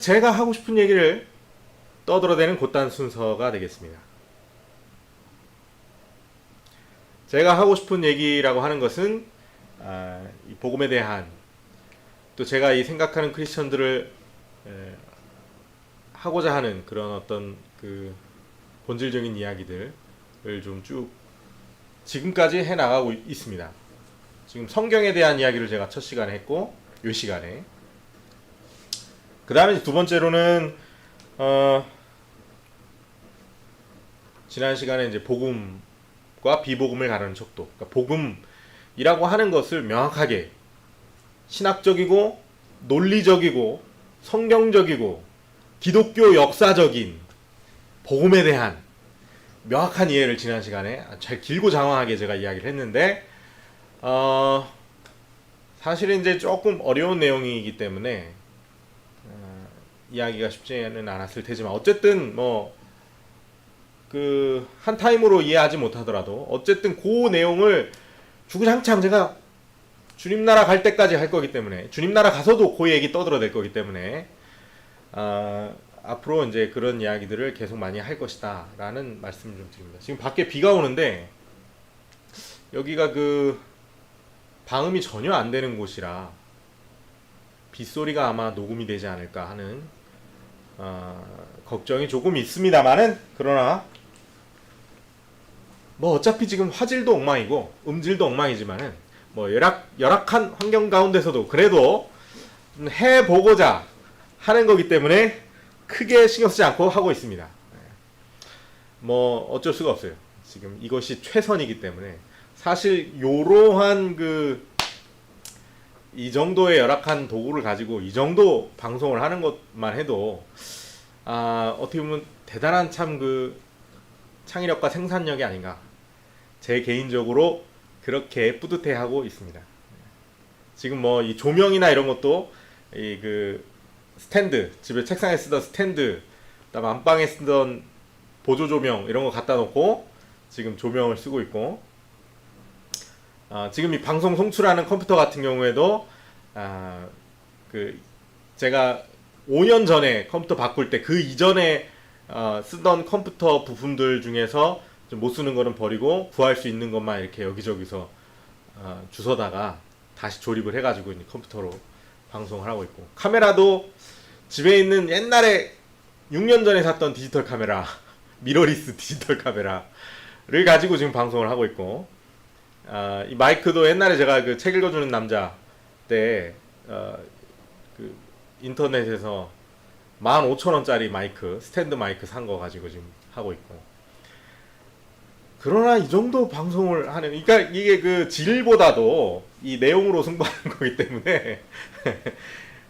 제가 하고 싶은 얘기를 떠들어대는 곧단 순서가 되겠습니다. 제가 하고 싶은 얘기라고 하는 것은 이 복음에 대한, 또 제가 이 생각하는 크리스천들을 하고자 하는 그런 어떤 그 본질적인 이야기들을 좀 쭉 지금까지 해 나가고 있습니다. 지금 성경에 대한 이야기를 제가 첫 시간에 했고, 요 시간에 그 다음에 두 번째로는 지난 시간에 이제 복음과 비복음을 가르는 척도, 그러니까 복음이라고 하는 것을 명확하게 신학적이고 논리적이고 성경적이고 기독교 역사적인 복음에 대한 명확한 이해를 지난 시간에 잘 길고 장황하게 제가 이야기를 했는데, 사실은 이제 조금 어려운 내용이기 때문에 이야기가 쉽지는 않았을 테지만, 어쨌든 뭐 그 한 타임으로 이해하지 못하더라도 어쨌든 그 내용을 주구장창 제가 주님 나라 갈 때까지 할 거기 때문에, 주님 나라 가서도 그 얘기 떠들어댈 거기 때문에 앞으로 이제 그런 이야기들을 계속 많이 할 것이다 라는 말씀을 좀 드립니다. 지금 밖에 비가 오는데 여기가 그 방음이 전혀 안 되는 곳이라 빗소리가 아마 녹음이 되지 않을까 하는 걱정이 조금 있습니다만은, 그러나 뭐 어차피 지금 화질도 엉망이고 음질도 엉망이지만은 뭐 열악한 환경 가운데서도 그래도 해보고자 하는 거기 때문에 크게 신경 쓰지 않고 하고 있습니다. 뭐 어쩔 수가 없어요. 지금 이것이 최선이기 때문에. 사실 요러한 이 정도의 열악한 도구를 가지고 이 정도 방송을 하는 것만 해도 어떻게 보면 대단한 참 창의력과 생산력이 아닌가, 제 개인적으로 그렇게 뿌듯해하고 있습니다. 지금 뭐 이 조명이나 이런 것도 스탠드, 집에 책상에 쓰던 스탠드, 그다음 안방에 쓰던 보조 조명 이런 거 갖다 놓고 지금 조명을 쓰고 있고, 지금 이 방송 송출하는 컴퓨터 같은 경우에도 제가 5년 전에 컴퓨터 바꿀 때 그 이전에 쓰던 컴퓨터 부품들 중에서 좀 못 쓰는 거는 버리고 구할 수 있는 것만 이렇게 여기저기서 주워다가 다시 조립을 해가지고 이제 컴퓨터로 방송을 하고 있고, 카메라도 집에 있는 옛날에 6년 전에 샀던 디지털 카메라 미러리스 디지털 카메라를 가지고 지금 방송을 하고 있고, 이 마이크도 옛날에 제가 그 책 읽어주는 남자 때 인터넷에서 15,000원짜리 마이크, 스탠드 마이크 산 거 가지고 지금 하고 있고, 그러나 이 정도 방송을 하는, 그러니까 이게 그 질보다도 이 내용으로 승부하는 거기 때문에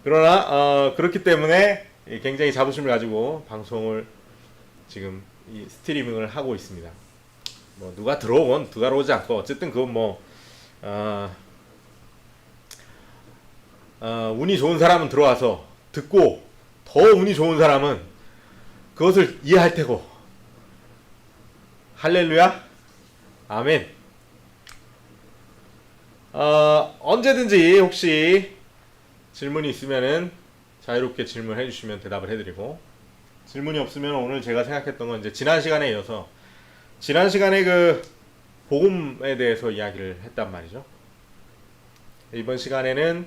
그러나 그렇기 때문에 굉장히 자부심을 가지고 방송을 지금 이 스트리밍을 하고 있습니다. 뭐 누가 들어오건 누가 오지 않고 어쨌든 그건 뭐 운이 좋은 사람은 들어와서 듣고, 더 운이 좋은 사람은 그것을 이해할 테고. 할렐루야, 아멘. 언제든지 혹시 질문이 있으면은 자유롭게 질문해 주시면 대답을 해드리고, 질문이 없으면 오늘 제가 생각했던 건 이제 지난 시간에 이어서 지난 시간에 그 복음에 대해서 이야기를 했단 말이죠. 이번 시간에는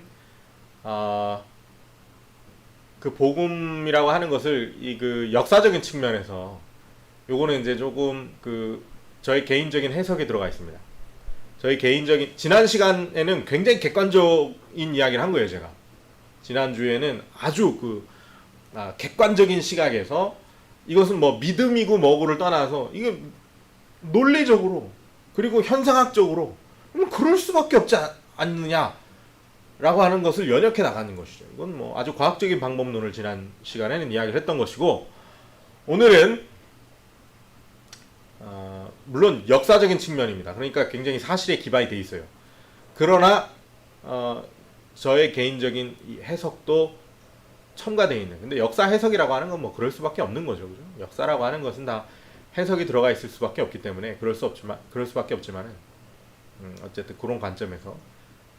그 복음이라고 하는 것을 이 역사적인 측면에서, 요거는 이제 조금 저의 개인적인 해석이 들어가 있습니다. 저희 개인적인, 지난 시간에는 굉장히 객관적인 이야기를 한 거예요. 제가 지난주에는 아주 객관적인 시각에서 이것은 뭐 믿음이고 뭐고를 떠나서 이게 논리적으로 그리고 현상학적으로 그럴 수밖에 없지 않느냐 라고 하는 것을 연역해 나가는 것이죠. 이건 뭐 아주 과학적인 방법론을 지난 시간에는 이야기를 했던 것이고, 오늘은 물론 역사적인 측면입니다. 그러니까 굉장히 사실에 기반이 돼 있어요. 그러나 저의 개인적인 이 해석도 첨가되어 있는, 근데 역사 해석이라고 하는 건 뭐 그럴 수밖에 없는 거죠. 그죠? 역사라고 하는 것은 다 해석이 들어가 있을 수밖에 없기 때문에 그럴 수밖에 없지만은 어쨌든 그런 관점에서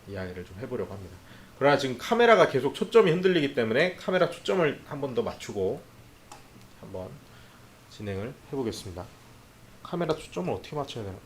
이야기를 좀 해보려고 합니다. 그러나 지금 카메라가 계속 초점이 흔들리기 때문에 카메라 초점을 한 번 더 맞추고 한번 진행을 해보겠습니다. 카메라 초점을 어떻게 맞춰야 되나?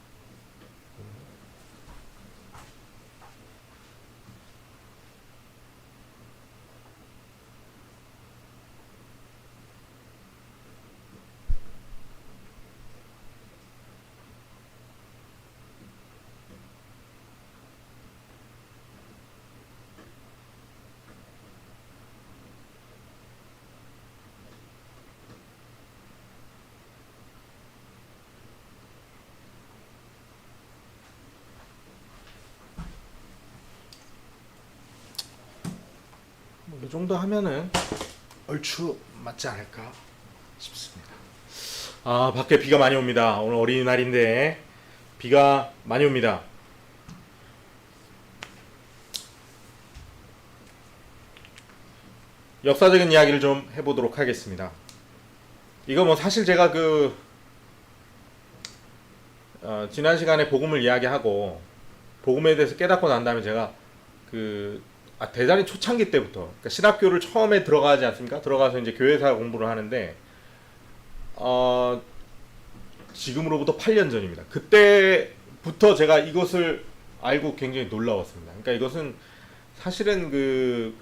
이 정도 하면은 얼추 맞지 않을까 싶습니다. 아, 밖에 비가 많이 옵니다. 오늘 어린이날인데 비가 많이 옵니다. 역사적인 이야기를 좀 해보도록 하겠습니다. 이거 뭐 사실 제가 지난 시간에 복음을 이야기하고 복음에 대해서 깨닫고 난 다음에 제가 대단히 초창기 때부터, 그러니까 신학교를 처음에 들어가지 않습니까? 들어가서 이제 교회사 공부를 하는데, 지금으로부터 8년 전입니다. 그때부터 제가 이것을 알고 굉장히 놀라웠습니다. 그러니까 이것은 사실은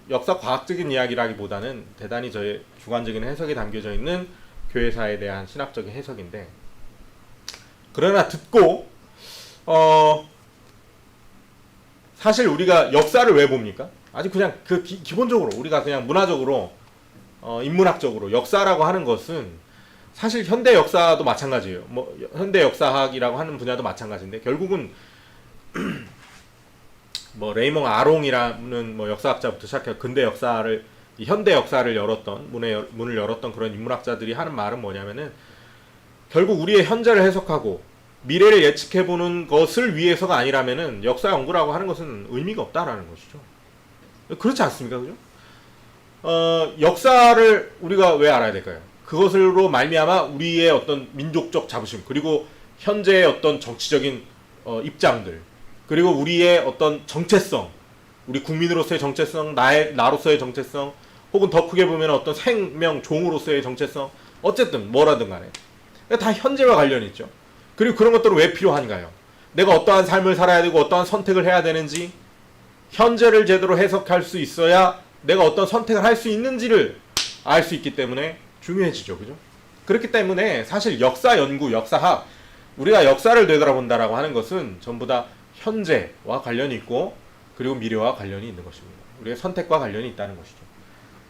역사 과학적인 이야기라기보다는 대단히 저의 주관적인 해석이 담겨져 있는 교회사에 대한 신학적인 해석인데, 그러나 듣고, 사실 우리가 역사를 왜 봅니까? 아주 그냥 기본적으로 우리가 그냥 문화적으로 인문학적으로 역사라고 하는 것은 사실 현대 역사도 마찬가지예요. 뭐 현대 역사학이라고 하는 분야도 마찬가지인데 결국은 뭐 레이몽 아롱이라는 뭐 역사학자부터 시작해 근대 역사를 현대 역사를 열었던 문을 열었던 그런 인문학자들이 하는 말은 뭐냐면은 결국 우리의 현재를 해석하고 미래를 예측해보는 것을 위해서가 아니라면은 역사 연구라고 하는 것은 의미가 없다라는 것이죠. 그렇지 않습니까? 그죠? 역사를 우리가 왜 알아야 될까요? 그것으로 말미암아 우리의 어떤 민족적 자부심, 그리고 현재의 어떤 정치적인 입장들, 그리고 우리의 어떤 정체성, 우리 국민으로서의 정체성, 나로서의 정체성, 혹은 더 크게 보면 어떤 생명, 종으로서의 정체성, 어쨌든 뭐라든 간에 다 현재와 관련이 있죠. 그리고 그런 것들은 왜 필요한가요? 내가 어떠한 삶을 살아야 되고 어떠한 선택을 해야 되는지, 현재를 제대로 해석할 수 있어야 내가 어떤 선택을 할 수 있는지를 알 수 있기 때문에 중요해지죠. 그죠? 그렇기 때문에 사실 역사 연구, 역사학, 우리가 역사를 되돌아본다라고 하는 것은 전부 다 현재와 관련이 있고 그리고 미래와 관련이 있는 것입니다. 우리의 선택과 관련이 있다는 것이죠.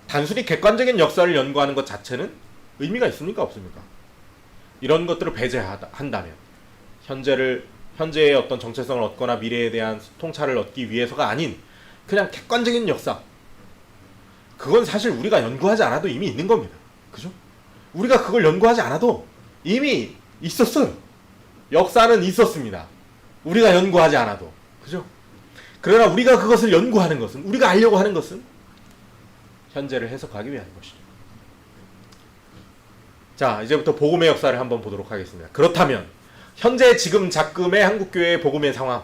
단순히 객관적인 역사를 연구하는 것 자체는 의미가 있습니까? 없습니까? 이런 것들을 배제한다면 현재의 어떤 정체성을 얻거나 미래에 대한 통찰을 얻기 위해서가 아닌 그냥 객관적인 역사, 그건 사실 우리가 연구하지 않아도 이미 있는 겁니다. 그죠? 우리가 그걸 연구하지 않아도 이미 있었어요. 역사는 있었습니다. 우리가 연구하지 않아도. 그죠? 그러나 우리가 그것을 연구하는 것은, 우리가 알려고 하는 것은 현재를 해석하기 위한 것이죠. 자, 이제부터 복음의 역사를 한번 보도록 하겠습니다. 그렇다면 현재 지금 작금의 한국교회의 복음의 상황,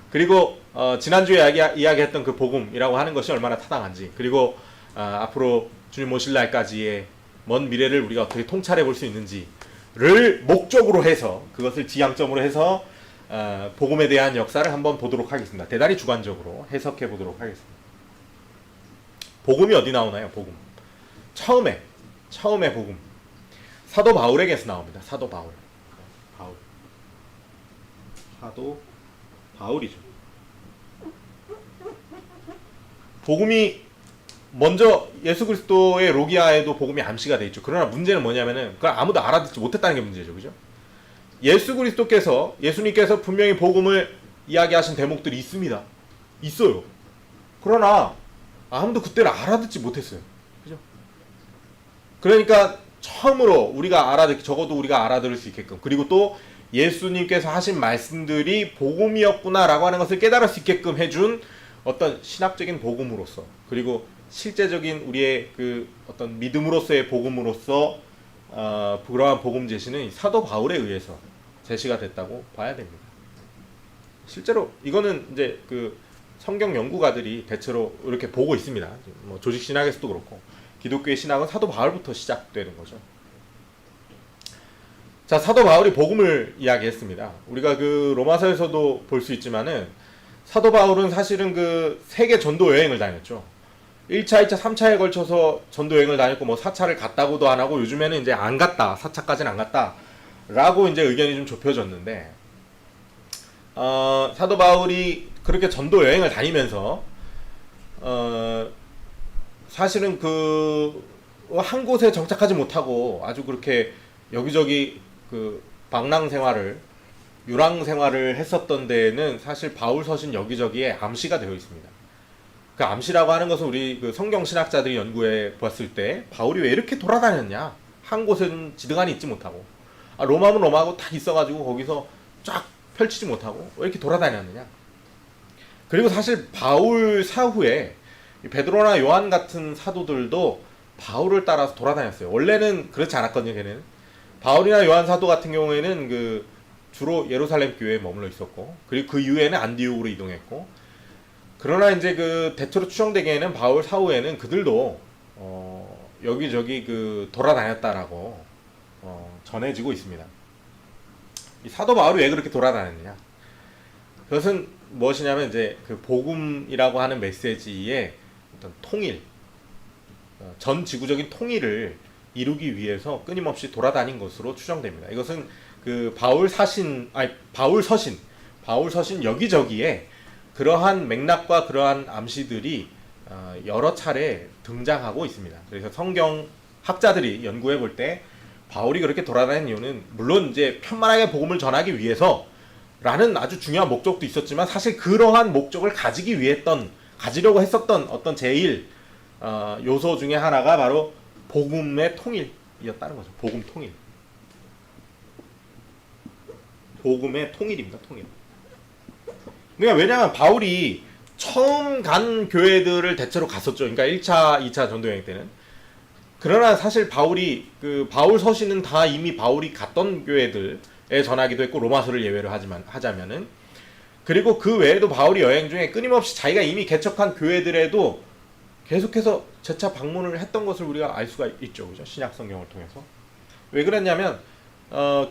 그리고 지난주에 이야기했던 그 복음이라고 하는 것이 얼마나 타당한지, 그리고 앞으로 주님 오실 날까지의 먼 미래를 우리가 어떻게 통찰해 볼 수 있는지를 목적으로 해서, 그것을 지향점으로 해서 복음에 대한 역사를 한번 보도록 하겠습니다. 대단히 주관적으로 해석해 보도록 하겠습니다. 복음이 어디 나오나요? 복음. 처음에 복음. 사도 바울에게서 나옵니다. 사도 바울이죠. 복음이 먼저 예수 그리스도의 로기아에도 복음이 암시가 돼 있죠. 그러나 문제는 뭐냐면은 그걸 아무도 알아듣지 못했다는 게 문제죠. 그죠? 예수님께서 분명히 복음을 이야기하신 대목들이 있습니다. 있어요. 그러나 아무도 그때를 알아듣지 못했어요. 그죠? 그러니까 처음으로 적어도 우리가 알아들을 수 있게끔, 그리고 또 예수님께서 하신 말씀들이 복음이었구나라고 하는 것을 깨달을 수 있게끔 해준 어떤 신학적인 복음으로서, 그리고 실제적인 우리의 어떤 믿음으로서의 복음으로서 그러한 복음 제시는 사도 바울에 의해서 제시가 됐다고 봐야 됩니다. 실제로 이거는 이제 성경 연구가들이 대체로 이렇게 보고 있습니다. 뭐 조직 신학에서도 그렇고 기독교의 신학은 사도 바울부터 시작되는 거죠. 자, 사도 바울이 복음을 이야기했습니다. 우리가 그 로마서에서도 볼 수 있지만은 사도 바울은 사실은 그 세계 전도 여행을 다녔죠. 1차, 2차, 3차에 걸쳐서 전도 여행을 다녔고 뭐 4차를 갔다고도 안 하고 요즘에는 이제 안 갔다, 4차까지는 안 갔다 라고 이제 의견이 좀 좁혀졌는데 사도 바울이 그렇게 전도 여행을 다니면서 사실은 그 한 곳에 정착하지 못하고 아주 그렇게 여기저기 그 방랑 생활을 유랑 생활을 했었던 데에는 사실 바울 서신 여기저기에 암시가 되어 있습니다. 그 암시라고 하는 것은 우리 그 성경 신학자들이 연구해 봤을 때 바울이 왜 이렇게 돌아다녔냐? 한 곳에는 지드간이 있지 못하고 로마면 로마하고 다 있어가지고 거기서 쫙 펼치지 못하고 왜 이렇게 돌아다녔느냐? 그리고 사실 바울 사후에 베드로나 요한 같은 사도들도 바울을 따라서 돌아다녔어요. 원래는 그렇지 않았거든요. 걔는 바울이나 요한 사도 같은 경우에는 그 주로 예루살렘 교회에 머물러 있었고 그리고 그 이후에는 안디옥으로 이동했고 그러나 이제 그 대체로 추정되기에는 바울 사후에는 그들도 여기저기 그 돌아다녔다라고 전해지고 있습니다. 이 사도 바울이 왜 그렇게 돌아다녔느냐? 그것은 무엇이냐면 이제 그 복음이라고 하는 메시지의 어떤 통일, 전 지구적인 통일을 이루기 위해서 끊임없이 돌아다닌 것으로 추정됩니다. 이것은 그 바울 서신 여기저기에 그러한 맥락과 그러한 암시들이 여러 차례 등장하고 있습니다. 그래서 성경 학자들이 연구해 볼 때 바울이 그렇게 돌아다니는 이유는 물론 이제 편만하게 복음을 전하기 위해서라는 아주 중요한 목적도 있었지만 사실 그러한 목적을 가지려고 했었던 어떤 제일 요소 중에 하나가 바로 복음의 통일이었다는 거죠. 복음 통일. 복음의 통일입니다. 통일. 그러니까 왜냐하면 바울이 처음 간 교회들을 대체로 갔었죠. 그러니까 1차, 2차 전도여행 때는. 그러나 사실 바울이 그 바울 서신은 다 이미 바울이 갔던 교회들에 전하기도 했고 로마서를 예외로 하자면은 그리고 그 외에도 바울이 여행 중에 끊임없이 자기가 이미 개척한 교회들에도 계속해서 재차 방문을 했던 것을 우리가 알 수가 있죠. 그죠? 신약 성경을 통해서. 왜 그랬냐면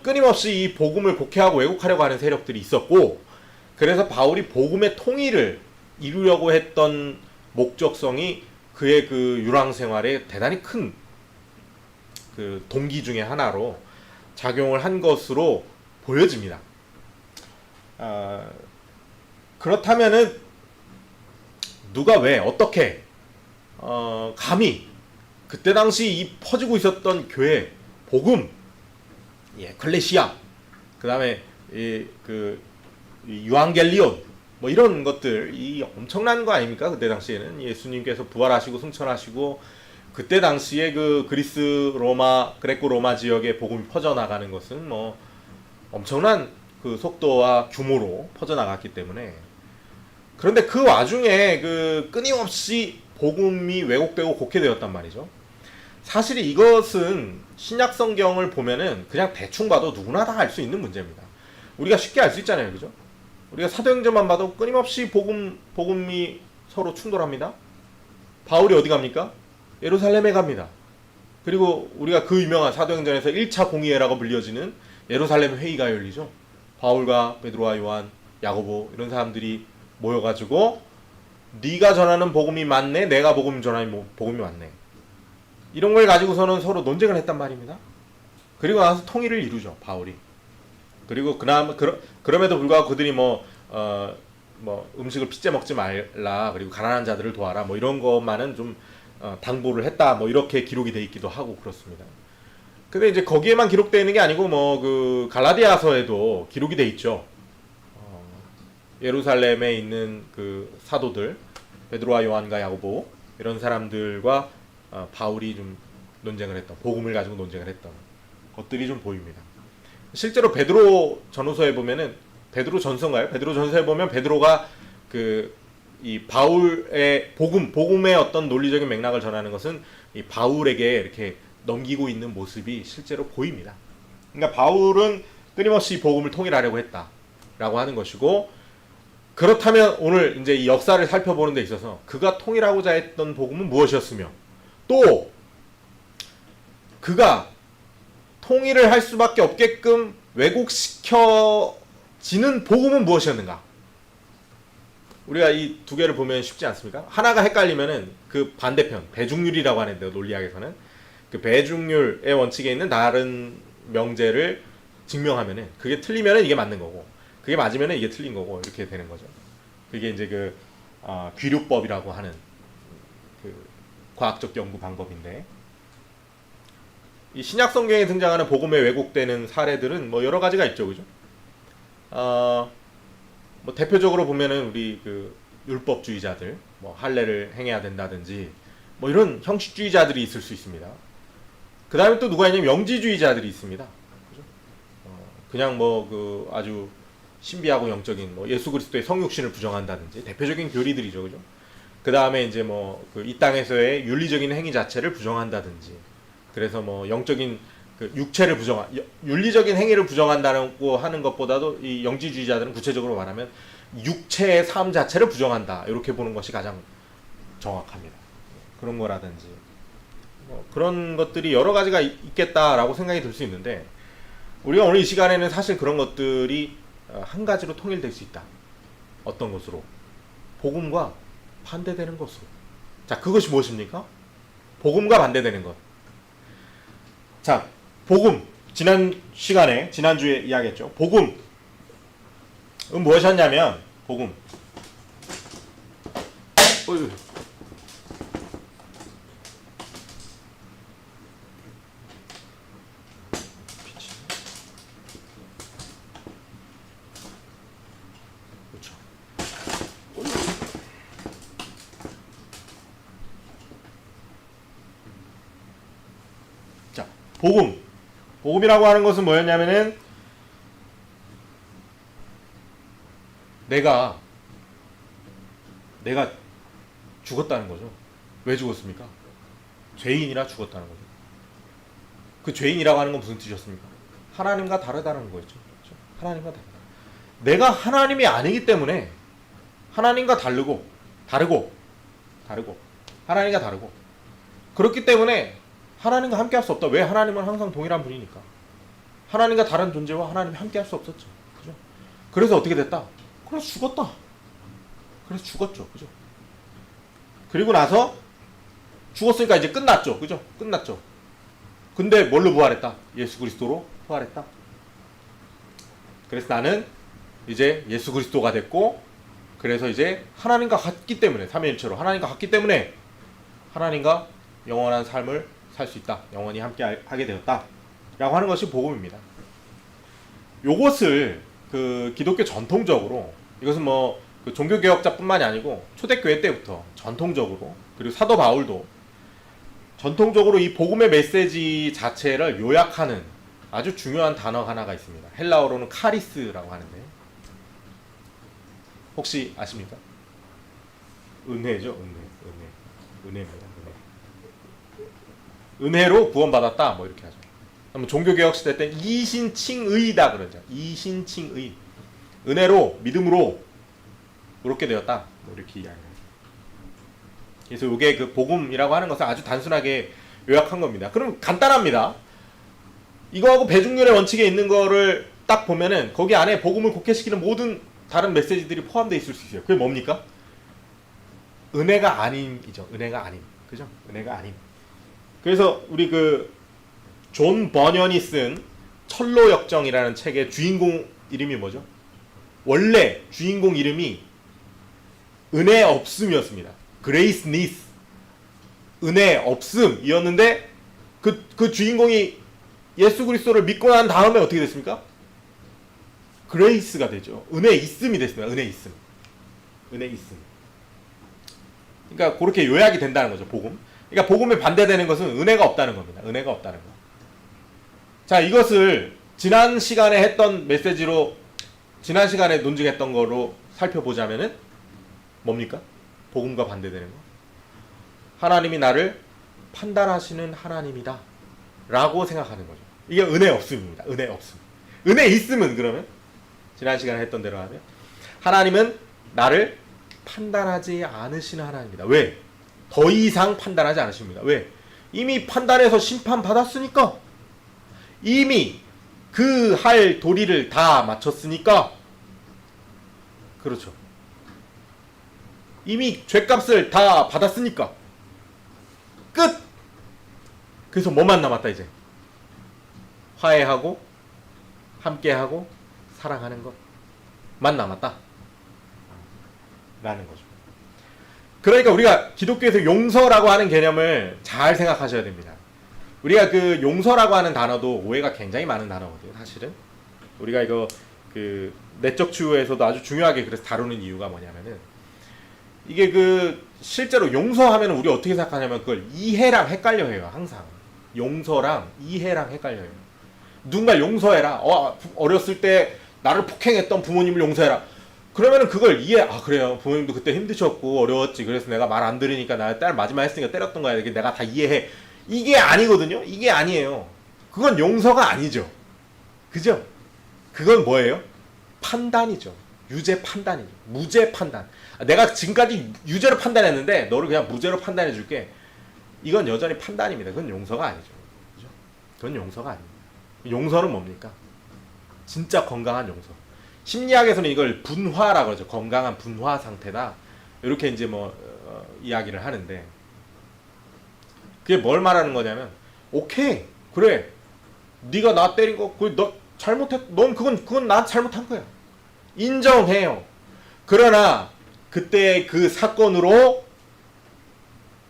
끊임없이 이 복음을 곡해하고 왜곡하려고 하는 세력들이 있었고 그래서 바울이 복음의 통일을 이루려고 했던 목적성이 그의 그 유랑 생활에 대단히 큰 그 동기 중에 하나로 작용을 한 것으로 보여집니다. 그렇다면은 누가 왜 어떻게 감히 그때 당시 이 퍼지고 있었던 교회 복음, 에클레시아, 그 다음에 이 유앙겔리온 뭐 이런 것들 이 엄청난 거 아닙니까? 그때 당시에는 예수님께서 부활하시고 승천하시고 그때 당시에 그 그리스 로마 그레코 로마 지역에 복음이 퍼져나가는 것은 뭐 엄청난 그 속도와 규모로 퍼져나갔기 때문에 그런데 그 와중에 그 끊임없이 복음이 왜곡되고 곡해되었단 말이죠. 사실 이것은 신약 성경을 보면은 그냥 대충 봐도 누구나 다 알 수 있는 문제입니다. 우리가 쉽게 알 수 있잖아요, 그죠? 우리가 사도행전만 봐도 끊임없이 복음이 서로 충돌합니다. 바울이 어디 갑니까? 예루살렘에 갑니다. 그리고 우리가 그 유명한 사도행전에서 1차 공의회라고 불려지는 예루살렘 회의가 열리죠. 바울과 베드로와 요한, 야고보 이런 사람들이 모여가지고 네가 전하는 복음이 맞네, 내가 복음 전하는 복음이 맞네. 이런 걸 가지고서는 서로 논쟁을 했단 말입니다. 그리고 나서 통일을 이루죠, 바울이. 그리고 그럼에도 불구하고 그들이 음식을 핏째 먹지 말라, 그리고 가난한 자들을 도와라, 뭐 이런 것만은 좀 당부를 했다, 뭐 이렇게 기록이 돼 있기도 하고 그렇습니다. 근데 이제 거기에만 기록되어 있는 게 아니고 그 갈라디아서에도 기록이 돼 있죠. 예루살렘에 있는 그 사도들 베드로와 요한과 야고보 이런 사람들과 바울이 좀 논쟁을 했던 복음을 가지고 논쟁을 했던 것들이 좀 보입니다. 실제로 베드로 전후서에 보면은 베드로 전서인가요? 베드로 전서에 보면 베드로가 이 바울의 복음의 어떤 논리적인 맥락을 전하는 것은 이 바울에게 이렇게 넘기고 있는 모습이 실제로 보입니다. 그러니까 바울은 끊임없이 복음을 통일하려고 했다라고 하는 것이고 그렇다면 오늘 이제 이 역사를 살펴보는 데 있어서 그가 통일하고자 했던 복음은 무엇이었으며 또 그가 통일을 할 수밖에 없게끔 왜곡시켜지는 복음은 무엇이었는가? 우리가 이 두 개를 보면 쉽지 않습니까? 하나가 헷갈리면은 그 반대편 배중률이라고 하는데 논리학에서는 그 배중률의 원칙에 있는 다른 명제를 증명하면은 그게 틀리면은 이게 맞는 거고 그게 맞으면은 이게 틀린 거고 이렇게 되는 거죠. 그게 이제 그 귀류법이라고 하는 그 과학적 연구 방법인데 이 신약 성경에 등장하는 복음에 왜곡되는 사례들은 뭐 여러 가지가 있죠, 그죠? 뭐 대표적으로 보면은 우리 그 율법주의자들, 뭐 할례를 행해야 된다든지 뭐 이런 형식주의자들이 있을 수 있습니다. 그 다음에 또 누가 있냐면 영지주의자들이 있습니다. 그죠? 그냥 뭐 그 아주 신비하고 영적인 뭐 예수 그리스도의 성육신을 부정한다든지 대표적인 교리들이죠, 그죠? 그 다음에 이제 뭐 그 이 땅에서의 윤리적인 행위 자체를 부정한다든지, 그래서 뭐 영적인 그 육체를 윤리적인 행위를 부정한다고 하는 것보다도 이 영지주의자들은 구체적으로 말하면 육체의 삶 자체를 부정한다 이렇게 보는 것이 가장 정확합니다. 그런 거라든지 뭐 그런 것들이 여러 가지가 있겠다라고 생각이 들 수 있는데 우리가 오늘 이 시간에는 사실 그런 것들이 한 가지로 통일될 수 있다. 어떤 것으로? 복음과 반대되는 것으로. 자, 그것이 무엇입니까? 복음과 반대되는 것. 자, 복음. 지난주에 이야기했죠. 복음은 무엇이었냐면, 복음. 어휴. 그렇죠. 자, 복음이라고 하는 것은 뭐였냐면은 내가 죽었다는 거죠. 왜 죽었습니까? 죄인이라 죽었다는 거죠. 그 죄인이라고 하는 건 무슨 뜻이었습니까? 하나님과 다르다는 거였죠. 그렇죠? 하나님과 다르다. 내가 하나님이 아니기 때문에 하나님과 다르고 하나님과 다르고 그렇기 때문에 하나님과 함께 할 수 없다. 왜? 하나님은 항상 동일한 분이니까. 하나님과 다른 존재와 하나님이 함께 할 수 없었죠. 그죠? 그래서 어떻게 됐다? 그래서 죽었다. 그래서 죽었죠. 그죠? 그리고 나서 죽었으니까 이제 끝났죠. 그죠? 끝났죠. 근데 뭘로 부활했다? 예수 그리스도로 부활했다. 그래서 나는 이제 예수 그리스도가 됐고 그래서 이제 하나님과 같기 때문에 삼위일체로 하나님과 같기 때문에 하나님과 영원한 삶을 살 수 있다. 영원히 함께 하게 되었다. 라고 하는 것이 복음입니다. 요것을 그 기독교 전통적으로 이것은 뭐 그 종교개혁자뿐만이 아니고 초대교회 때부터 전통적으로 그리고 사도 바울도 전통적으로 이 복음의 메시지 자체를 요약하는 아주 중요한 단어 하나가 있습니다. 헬라어로는 카리스라고 하는데 혹시 아십니까? 은혜죠. 은혜입니다. 은혜로 구원받았다. 뭐 이렇게 하죠. 그럼 종교개혁 시대 때 이신칭의다 그러죠. 이신칭의. 은혜로 믿음으로 그렇게 되었다. 뭐 이렇게 이야기해요. 그래서 이게 그 복음이라고 하는 것을 아주 단순하게 요약한 겁니다. 그럼 간단합니다. 이거하고 배중률의 원칙에 있는 거를 딱 보면은 거기 안에 복음을 곡해시키는 모든 다른 메시지들이 포함되어 있을 수 있어요. 그게 뭡니까? 은혜가 아님이죠. 은혜가 아님. 그죠? 은혜가 아님. 그래서 우리 그 존 버년이 쓴 철로 역정이라는 책의 주인공 이름이 뭐죠? 원래 주인공 이름이 은혜 없음이었습니다. 그레이스니스. 은혜 없음이었는데 그 주인공이 예수 그리스도를 믿고 난 다음에 어떻게 됐습니까? 그레이스가 되죠. 은혜 있음이 됐습니다. 은혜 있음. 은혜 있음. 그러니까 그렇게 요약이 된다는 거죠. 복음. 그러니까 복음에 반대되는 것은 은혜가 없다는 겁니다. 은혜가 없다는 거. 자, 이것을 지난 시간에 했던 메시지로 지난 시간에 논증했던 거로 살펴보자면은 뭡니까? 복음과 반대되는 거. 하나님이 나를 판단하시는 하나님이다 라고 생각하는 거죠. 이게 은혜 없음입니다. 은혜 없음. 은혜 있음은 그러면 지난 시간에 했던 대로 하면 하나님은 나를 판단하지 않으시는 하나님입니다. 왜? 더 이상 판단하지 않으십니다. 왜? 이미 판단해서 심판받았으니까. 이미 그 할 도리를 다 마쳤으니까. 그렇죠. 이미 죗값을 다 받았으니까. 끝! 그래서 뭐만 남았다 이제? 화해하고 함께하고 사랑하는 것만 남았다 라는 거죠. 그러니까 우리가 기독교에서 용서라고 하는 개념을 잘 생각하셔야 됩니다. 우리가 그 용서라고 하는 단어도 오해가 굉장히 많은 단어거든요. 사실은 우리가 이거 그 내적 치유에서도 아주 중요하게 그래서 다루는 이유가 뭐냐면은, 이게 그 실제로 용서하면 우리 어떻게 생각하냐면 그걸 이해랑 헷갈려 해요. 항상 용서랑 이해랑 헷갈려요. 누군가 용서해라. 어렸을 때 나를 폭행했던 부모님을 용서해라. 그러면은 그걸 그래요. 부모님도 그때 힘드셨고 어려웠지. 그래서 내가 말 안 들으니까 나 딸 마지막 했으니까 때렸던 거야. 이게 내가 다 이해해. 이게 아니거든요. 이게 아니에요. 그건 용서가 아니죠. 그죠? 그건 뭐예요? 판단이죠. 유죄 판단이죠. 무죄 판단. 내가 지금까지 유죄로 판단했는데 너를 그냥 무죄로 판단해 줄게. 이건 여전히 판단입니다. 그건 용서가 아니죠. 그죠? 그건 용서가 아닙니다. 용서는 뭡니까? 진짜 건강한 용서. 심리학에서는 이걸 분화라고 그러죠. 건강한 분화 상태다. 이렇게 이제 이야기를 하는데, 그게 뭘 말하는 거냐면, 오케이, 그래, 네가 나 때린 거, 너 잘못했, 넌 그건 나 잘못한 거야. 인정해요. 그러나 그때 그 사건으로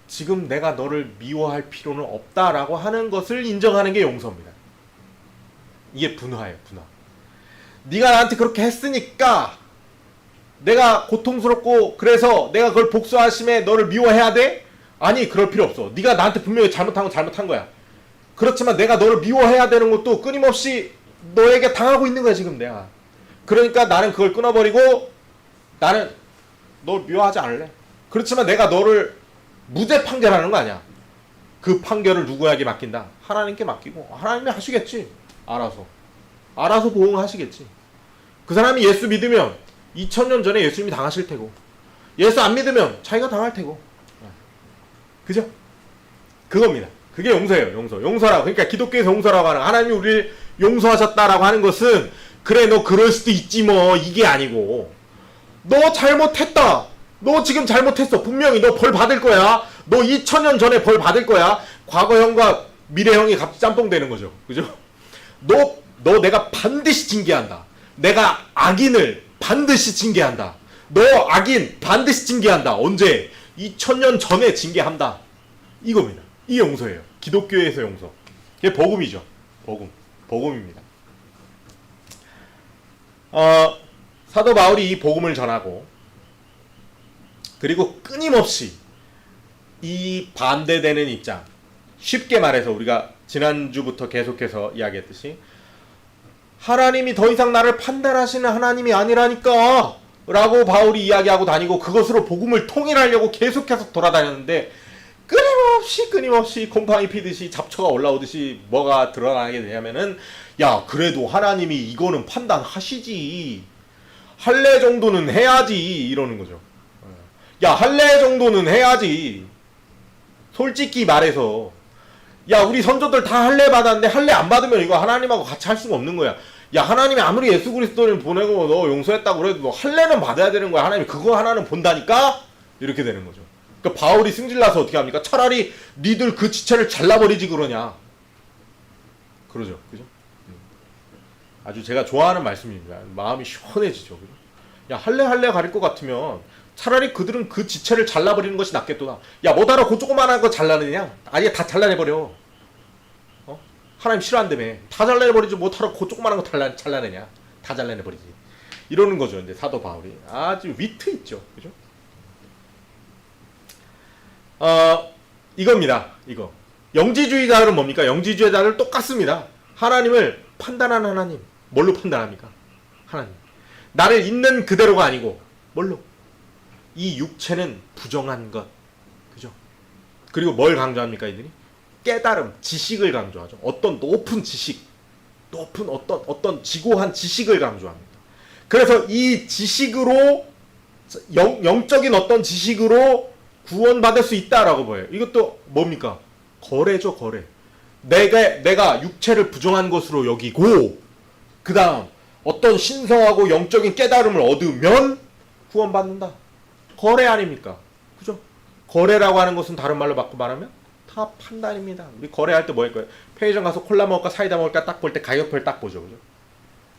지금 내가 너를 미워할 필요는 없다라고 하는 것을 인정하는 게 용서입니다. 이게 분화예요, 분화. 네가 나한테 그렇게 했으니까 내가 고통스럽고 그래서 내가 그걸 복수하심에 너를 미워해야 돼? 아니, 그럴 필요 없어. 네가 나한테 분명히 잘못한 건 잘못한 거야. 그렇지만 내가 너를 미워해야 되는 것도 끊임없이 너에게 당하고 있는 거야, 지금 내가. 그러니까 나는 그걸 끊어버리고 나는 널 미워하지 않을래. 그렇지만 내가 너를 무죄 판결하는 거 아니야. 그 판결을 누구에게 맡긴다? 하나님께 맡기고 하나님이 하시겠지. 알아서 보응하시겠지. 그 사람이 예수 믿으면 2000년 전에 예수님이 당하실 테고, 예수 안 믿으면 자기가 당할 테고. 그죠? 그겁니다. 그게 용서예요. 용서라고. 그러니까 기독교에서 용서라고 하는, 하나님이 우리를 용서하셨다라고 하는 것은 그래 너 그럴 수도 있지 뭐 이게 아니고, 너 잘못했다. 너 지금 잘못했어. 분명히 너 벌 받을 거야. 너 2000년 전에 벌 받을 거야. 과거형과 미래형이 갑자기 짬뽕 되는 거죠. 그죠? 너 내가 반드시 징계한다. 내가 악인을 반드시 징계한다. 너 악인 반드시 징계한다. 언제? 2000년 전에 징계한다. 이겁니다. 이게 용서예요. 기독교에서 용서. 이게 복음이죠. 복음입니다. 사도 바울이 이 복음을 전하고, 그리고 끊임없이 이 반대되는 입장, 쉽게 말해서 우리가 지난주부터 계속해서 이야기했듯이 하나님이 더 이상 나를 판단하시는 하나님이 아니라니까 라고 바울이 이야기하고 다니고, 그것으로 복음을 통일하려고 계속해서 돌아다녔는데 끊임없이 곰팡이 피듯이 잡초가 올라오듯이 뭐가 드러나게 되냐면은, 야 그래도 하나님이 이거는 판단하시지, 할례 정도는 해야지 이러는 거죠. 야 할례 정도는 해야지. 솔직히 말해서 야 우리 선조들 다 할례 받았는데 할례 안 받으면 이거 하나님하고 같이 할 수가 없는 거야. 야 하나님이 아무리 예수 그리스도를 보내고 너 용서했다고 그래도 너 할례는 받아야 되는 거야. 하나님이 그거 하나는 본다니까? 이렇게 되는 거죠. 그러니까 바울이 승질나서 어떻게 합니까? 차라리 니들 그 지체를 잘라버리지 그러냐. 그러죠. 그죠? 아주 제가 좋아하는 말씀입니다. 마음이 시원해지죠. 그죠? 야 할례 가릴 것 같으면 차라리 그들은 그 지체를 잘라버리는 것이 낫겠도다. 야 뭐하러 그 조그만한 거 잘라내냐? 아예 다 잘라내버려. 하나님 싫어한다며. 다 잘라내버리지 못하러 그 조그만한 거 잘라내냐. 다 잘라내버리지. 이러는 거죠. 이제 사도 바울이 아주 위트 있죠. 그죠? 이겁니다. 이거 영지주의자들은 뭡니까? 영지주의자들은 똑같습니다. 하나님을 판단하는 하나님. 뭘로 판단합니까? 하나님. 나를 있는 그대로가 아니고 뭘로? 이 육체는 부정한 것. 그죠? 그리고 뭘 강조합니까, 이들이? 깨달음, 지식을 강조하죠. 어떤 높은 지식, 어떤 지고한 지식을 강조합니다. 그래서 이 지식으로 영적인 어떤 지식으로 구원받을 수 있다라고 보여요. 이것도 뭡니까? 거래죠, 거래. 내가 육체를 부정한 것으로 여기고, 그 다음 어떤 신성하고 영적인 깨달음을 얻으면 구원받는다. 거래 아닙니까? 그죠? 거래라고 하는 것은 다른 말로 바꿔 말하면 다 판단입니다. 우리 거래할 때 뭐 할 거예요? 편의점 가서 콜라 먹을까 사이다 먹을까 딱 볼 때 가격표를 딱 보죠. 그죠?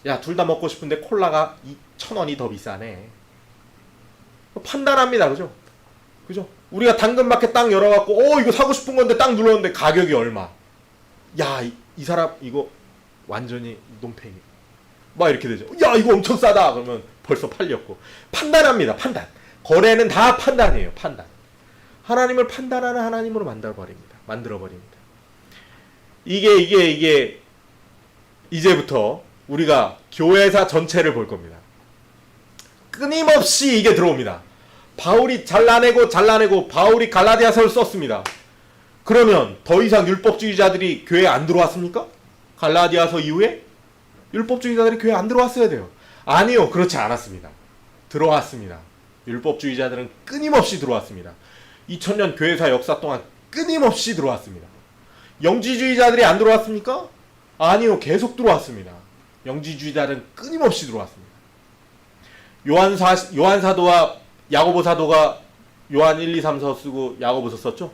야, 둘 다 먹고 싶은데 콜라가 1,000원이 더 비싸네. 판단합니다. 그죠? 그죠? 우리가 당근마켓 딱 열어갖고 이거 사고 싶은 건데 딱 눌렀는데 가격이 얼마? 야, 이 사람 이거 완전히 논팽이. 막 이렇게 되죠. 야, 이거 엄청 싸다. 그러면 벌써 팔렸고. 판단합니다. 판단. 거래는 다 판단이에요. 판단. 하나님을 판단하는 하나님으로 만들어버립니다. 이게 이제부터 우리가 교회사 전체를 볼 겁니다. 끊임없이 이게 들어옵니다. 바울이 잘라내고 바울이 갈라디아서를 썼습니다. 그러면 더 이상 율법주의자들이 교회에 안 들어왔습니까? 갈라디아서 이후에 율법주의자들이 교회에 안 들어왔어야 돼요. 아니요, 그렇지 않았습니다. 들어왔습니다. 율법주의자들은 끊임없이 들어왔습니다. 2000년 교회사 역사 동안 끊임없이 들어왔습니다. 영지주의자들이 안 들어왔습니까? 아니요, 계속 들어왔습니다. 영지주의자들은 끊임없이 들어왔습니다. 요한사도와 야고보 사도가 요한 1, 2, 3서 쓰고 야고보서 썼죠?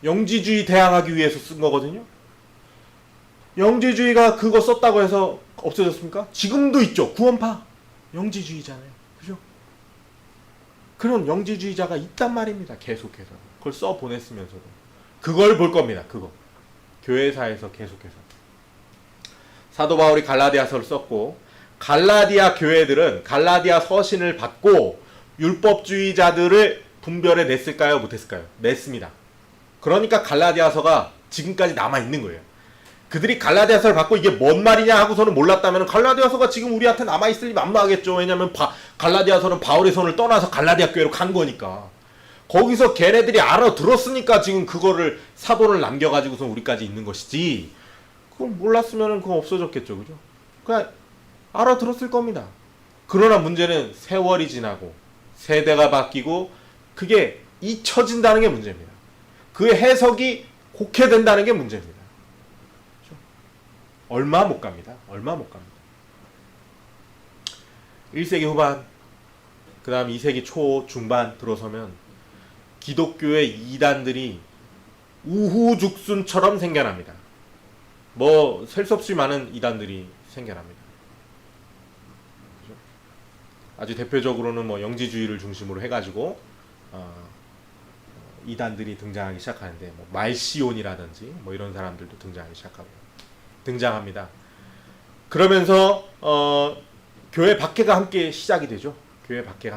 영지주의 대항하기 위해서 쓴 거거든요. 영지주의가 그거 썼다고 해서 없어졌습니까? 지금도 있죠. 구원파. 영지주의잖아요. 그죠? 그런 영지주의자가 있단 말입니다. 계속해서. 그걸 써보냈으면서도. 그걸 볼 겁니다. 그거. 교회사에서 계속해서. 사도 바울이 갈라디아서를 썼고, 갈라디아 교회들은 갈라디아 서신을 받고 율법주의자들을 분별해 냈을까요? 못했을까요? 냈습니다. 그러니까 갈라디아서가 지금까지 남아있는 거예요. 그들이 갈라디아서를 받고 이게 뭔 말이냐 하고서는 몰랐다면 갈라디아서가 지금 우리한테 남아있으니 만무하겠죠. 왜냐하면 갈라디아서는 바울의 손을 떠나서 갈라디아 교회로 간 거니까. 거기서 걔네들이 알아들었으니까 지금 그거를 사본을 남겨가지고서 우리까지 있는 것이지. 그걸 몰랐으면 그건 없어졌겠죠. 그죠? 그냥 알아들었을 겁니다. 그러나 문제는 세월이 지나고 세대가 바뀌고 그게 잊혀진다는 게 문제입니다. 그 해석이 곡해된다는 게 문제입니다. 그렇죠? 얼마 못 갑니다. 1세기 후반, 그 다음 2세기 초 중반 들어서면 기독교의 이단들이 우후죽순처럼 생겨납니다. 뭐 셀 수 없이 많은 이단들이 생겨납니다. 그렇죠? 아주 대표적으로는 뭐 영지주의를 중심으로 해가지고 이단들이 등장하기 시작하는데 뭐 말시온이라든지 뭐 이런 사람들도 등장합니다. 그러면서 교회 박해가 함께 시작이 되죠. 교회 박해가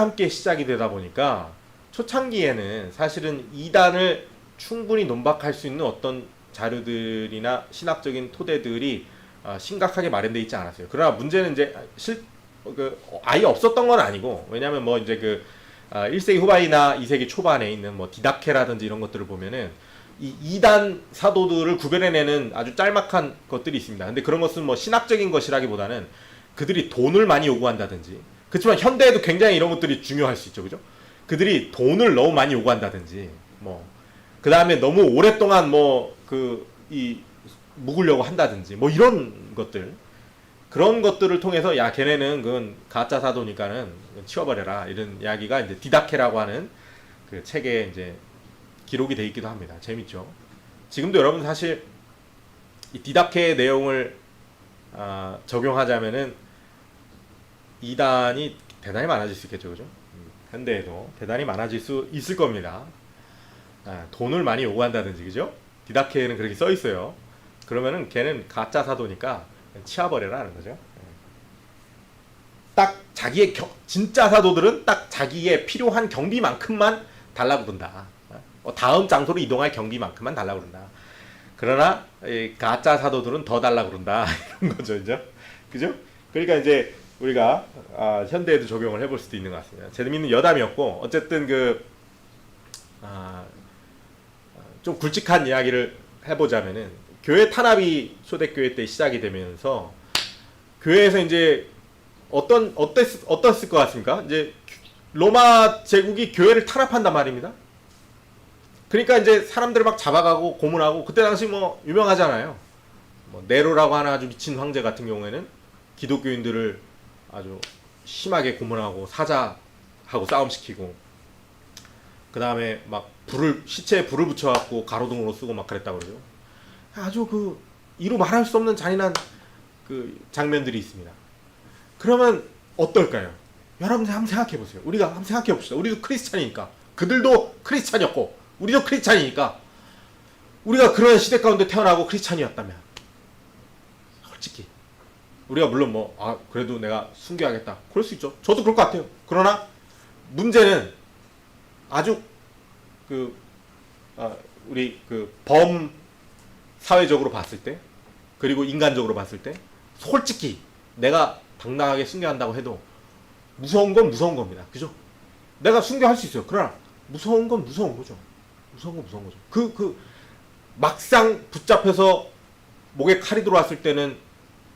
함께 시작이 되다 보니까 초창기에는 사실은 이단을 충분히 논박할 수 있는 어떤 자료들이나 신학적인 토대들이 심각하게 마련되어 있지 않았어요. 그러나 문제는 이제 아예 없었던 건 아니고, 왜냐하면 뭐 이제 1세기 후반이나 2세기 초반에 있는 뭐 디다케라든지 이런 것들을 보면은 이 이단 사도들을 구별해내는 아주 짤막한 것들이 있습니다. 근데 그런 것은 뭐 신학적인 것이라기보다는 그들이 돈을 많이 요구한다든지, 그렇지만 현대에도 굉장히 이런 것들이 중요할 수 있죠, 그죠? 그들이 돈을 너무 많이 요구한다든지, 그 다음에 너무 오랫동안 묵으려고 한다든지, 뭐 이런 것들. 그런 것들을 통해서 야, 걔네는 그건 가짜 사도니까는 치워버려라, 이런 이야기가 이제 디다케라고 하는 그 책에 이제 기록이 돼 있기도 합니다. 재밌죠? 지금도 여러분 사실 이 디다케의 내용을 적용하자면은 이단이 대단히 많아질 수 있겠죠, 그죠? 현대에도 대단히 많아질 수 있을 겁니다. 돈을 많이 요구한다든지, 그죠? 디다케에는 그렇게 써 있어요. 그러면은 걔는 가짜 사도니까 치워버려라는 거죠. 딱 자기의 진짜 사도들은 딱 자기의 필요한 경비만큼만 달라고 그런다. 다음 장소로 이동할 경비만큼만 달라고 그런다. 그러나 가짜 사도들은 더 달라고 그런다. 이런 거죠, 그죠? 그러니까 이제 우리가 현대에도 적용을 해볼 수도 있는 것 같습니다. 재미있는 여담이었고, 어쨌든 좀 굵직한 이야기를 해보자면은, 교회 탄압이 초대교회 때 시작이 되면서 교회에서 이제 어땠을 것 같습니까? 이제 로마 제국이 교회를 탄압한단 말입니다. 그러니까 이제 사람들을 막 잡아가고 고문하고, 그때 당시 뭐 유명하잖아요. 뭐 네로라고 하는 아주 미친 황제 같은 경우에는 기독교인들을 아주 심하게 고문하고 사자하고 싸움시키고, 그 다음에 막 시체에 불을 붙여갖고 가로등으로 쓰고 막 그랬다고 그러죠. 아주 그 이루 말할 수 없는 잔인한 그 장면들이 있습니다. 그러면 어떨까요? 여러분들 한번 생각해 보세요. 우리가 한번 생각해 봅시다. 우리도 크리스찬이니까, 그들도 크리스찬이었고 우리도 크리스찬이니까, 우리가 그런 시대 가운데 태어나고 크리스찬이었다면 솔직히 우리가 물론 그래도 내가 순교하겠다, 그럴 수 있죠. 저도 그럴 것 같아요. 그러나 문제는 아주 우리 범 사회적으로 봤을 때, 그리고 인간적으로 봤을 때, 솔직히 내가 당당하게 순교한다고 해도 무서운 건 무서운 겁니다. 그죠? 내가 순교할 수 있어요. 그러나 무서운 건 무서운 거죠. 무서운 건 무서운 거죠. 막상 붙잡혀서 목에 칼이 들어왔을 때는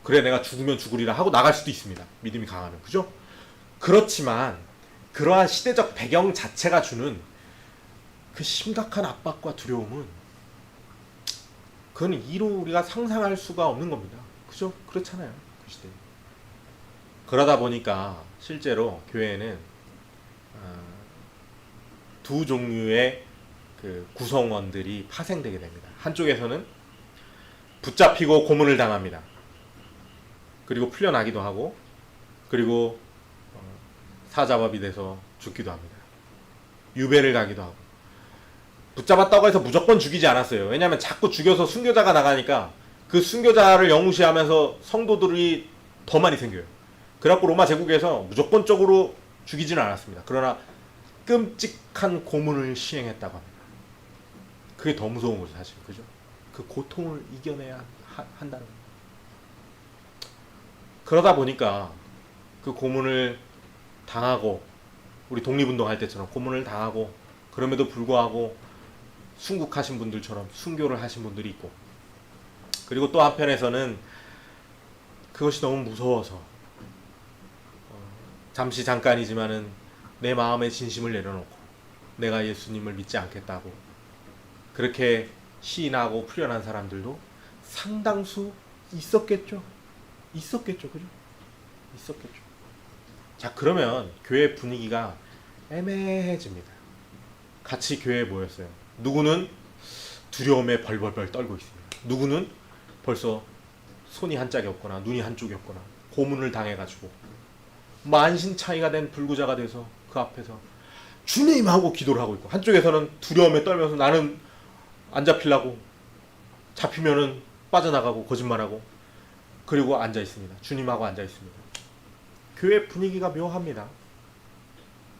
그래 내가 죽으면 죽으리라 하고 나갈 수도 있습니다. 믿음이 강하면. 그죠? 그렇지만 그러한 시대적 배경 자체가 주는 그 심각한 압박과 두려움은, 그건 이루 우리가 상상할 수가 없는 겁니다. 그죠? 그렇잖아요. 그 시대. 그러다 보니까 실제로 교회에는 두 종류의 그 구성원들이 파생되게 됩니다. 한쪽에서는 붙잡히고 고문을 당합니다. 그리고 풀려나기도 하고, 그리고 사자밥이 돼서 죽기도 합니다. 유배를 가기도 하고. 붙잡았다고 해서 무조건 죽이지 않았어요. 왜냐하면 자꾸 죽여서 순교자가 나가니까 그 순교자를 영우시하면서 성도들이 더 많이 생겨요. 그래갖고 로마 제국에서 무조건적으로 죽이지는 않았습니다. 그러나 끔찍한 고문을 시행했다고 합니다. 그게 더 무서운 거죠, 사실. 그죠? 그 고통을 이겨내야 한다는 거예요. 그러다 보니까 그 고문을 당하고, 우리 독립운동할 때처럼 고문을 당하고, 그럼에도 불구하고 순국하신 분들처럼 순교를 하신 분들이 있고, 그리고 또 한편에서는 그것이 너무 무서워서 잠시 잠깐이지만은 내 마음의 진심을 내려놓고 내가 예수님을 믿지 않겠다고 그렇게 시인하고 풀려난 사람들도 상당수 있었겠죠. 그죠? 있었겠죠. 자, 그러면 교회 분위기가 애매해집니다. 같이 교회에 모였어요. 누구는 두려움에 벌벌벌 떨고 있습니다. 누구는 벌써 손이 한 짝이 없거나 눈이 한쪽이 없거나 고문을 당해가지고 만신창이가 된 불구자가 돼서 그 앞에서 주님 하고 기도를 하고 있고, 한쪽에서는 두려움에 떨면서 나는 안 잡히려고, 잡히면은 빠져나가고 거짓말하고, 그리고 앉아 있습니다. 주님하고 앉아 있습니다. 교회 분위기가 묘합니다.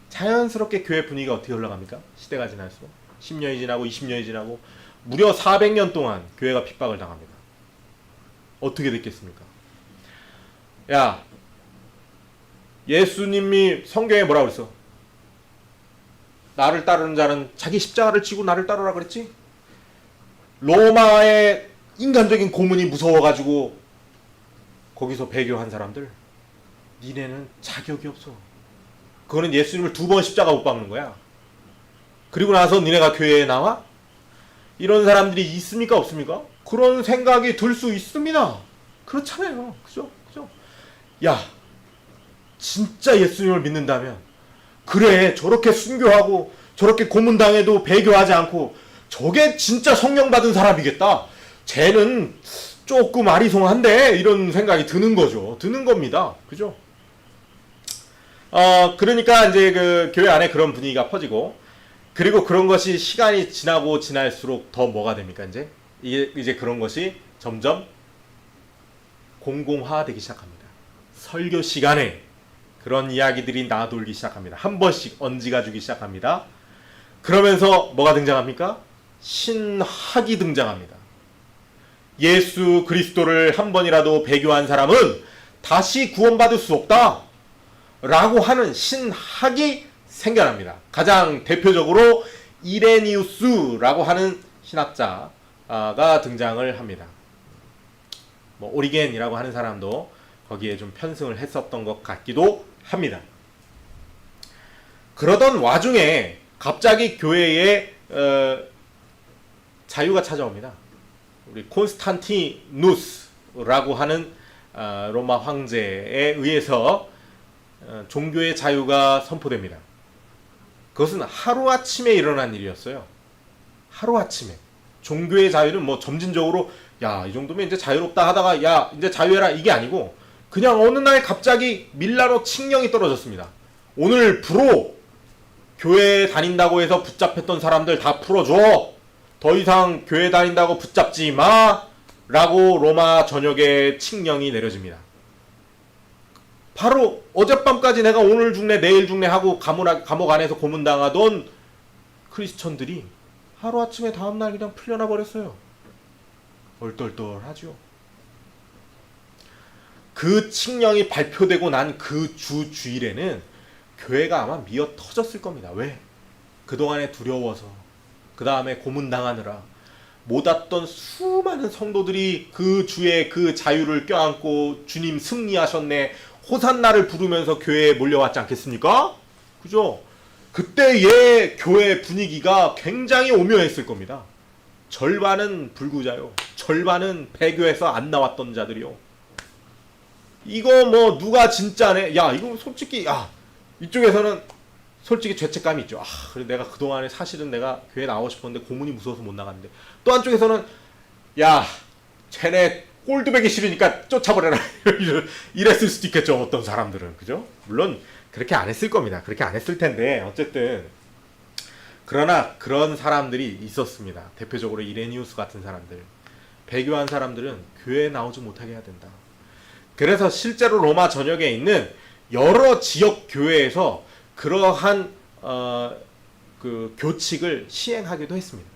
자연스럽게 교회 분위기가 어떻게 흘러갑니까? 시대가 지날수록 10년이 지나고 20년이 지나고 무려 400년 동안 교회가 핍박을 당합니다. 어떻게 됐겠습니까? 야, 예수님이 성경에 뭐라고 그랬어? 나를 따르는 자는 자기 십자가를 지고 나를 따르라 그랬지? 로마의 인간적인 고문이 무서워가지고 거기서 배교한 사람들, 니네는 자격이 없어. 그거는 예수님을 2번 십자가 못 박는 거야. 그리고 나서 니네가 교회에 나와? 이런 사람들이 있습니까? 없습니까? 그런 생각이 들 수 있습니다. 그렇잖아요. 그죠? 야, 진짜 예수님을 믿는다면, 그래, 저렇게 순교하고 저렇게 고문당해도 배교하지 않고 저게 진짜 성령 받은 사람이겠다. 쟤는 조금 아리송한데, 이런 생각이 드는 거죠. 드는 겁니다. 그죠? 그러니까 이제 그 교회 안에 그런 분위기가 퍼지고, 그리고 그런 것이 시간이 지나고 지날수록 더 뭐가 됩니까? 이제 그런 것이 점점 공공화되기 시작합니다. 설교 시간에 그런 이야기들이 나돌기 시작합니다. 한 번씩 얹어가 주기 시작합니다. 그러면서 뭐가 등장합니까? 신학이 등장합니다. 예수 그리스도를 한 번이라도 배교한 사람은 다시 구원받을 수 없다 라고 하는 신학이 생겨납니다. 가장 대표적으로 이레니우스라고 하는 신학자가 등장을 합니다. 오리겐이라고 하는 사람도 거기에 좀 편승을 했었던 것 같기도 합니다. 그러던 와중에 갑자기 교회에 자유가 찾아옵니다. 우리 콘스탄티누스라고 하는 로마 황제에 의해서 종교의 자유가 선포됩니다. 그것은 하루아침에 일어난 일이었어요. 하루아침에. 종교의 자유는 뭐 점진적으로 야, 이 정도면 이제 자유롭다 하다가 야, 이제 자유해라 이게 아니고 그냥 어느 날 갑자기 밀라노 칙령이 떨어졌습니다. 오늘부로 교회 다닌다고 해서 붙잡혔던 사람들 다 풀어줘. 더 이상 교회 다닌다고 붙잡지 마. 라고 로마 전역에 칙령이 내려집니다. 바로 어젯밤까지 내가 오늘 죽네 내일 죽네 하고 감옥 안에서 고문당하던 크리스천들이 하루아침에 다음날 그냥 풀려나 버렸어요. 얼떨떨하죠. 그 칙령이 발표되고 난 그 주일에는 교회가 아마 미어 터졌을 겁니다. 왜? 그동안에 두려워서 그 다음에 고문당하느라 못 왔던 수많은 성도들이 그 주의 그 자유를 껴안고 주님 승리하셨네 호산나를 부르면서 교회에 몰려왔지 않겠습니까? 그죠? 그때의 교회 분위기가 굉장히 오묘했을 겁니다. 절반은 불구자요. 절반은 배교에서 안 나왔던 자들이요. 이거 뭐 누가 진짜네? 야 이거 솔직히 이쪽에서는 솔직히 죄책감이 있죠. 그래 내가 그동안에 사실은 내가 교회 나오고 싶었는데 고문이 무서워서 못 나갔는데 또 한쪽에서는 야 쟤네 꼴드배기 싫으니까 쫓아버려라 이랬을 수도 있겠죠. 어떤 사람들은. 그죠? 물론 그렇게 안 했을 겁니다. 그렇게 안 했을 텐데 어쨌든 그러나 그런 사람들이 있었습니다. 대표적으로 이레니우스 같은 사람들. 배교한 사람들은 교회에 나오지 못하게 해야 된다. 그래서 실제로 로마 전역에 있는 여러 지역 교회에서 그러한 그 교칙을 시행하기도 했습니다.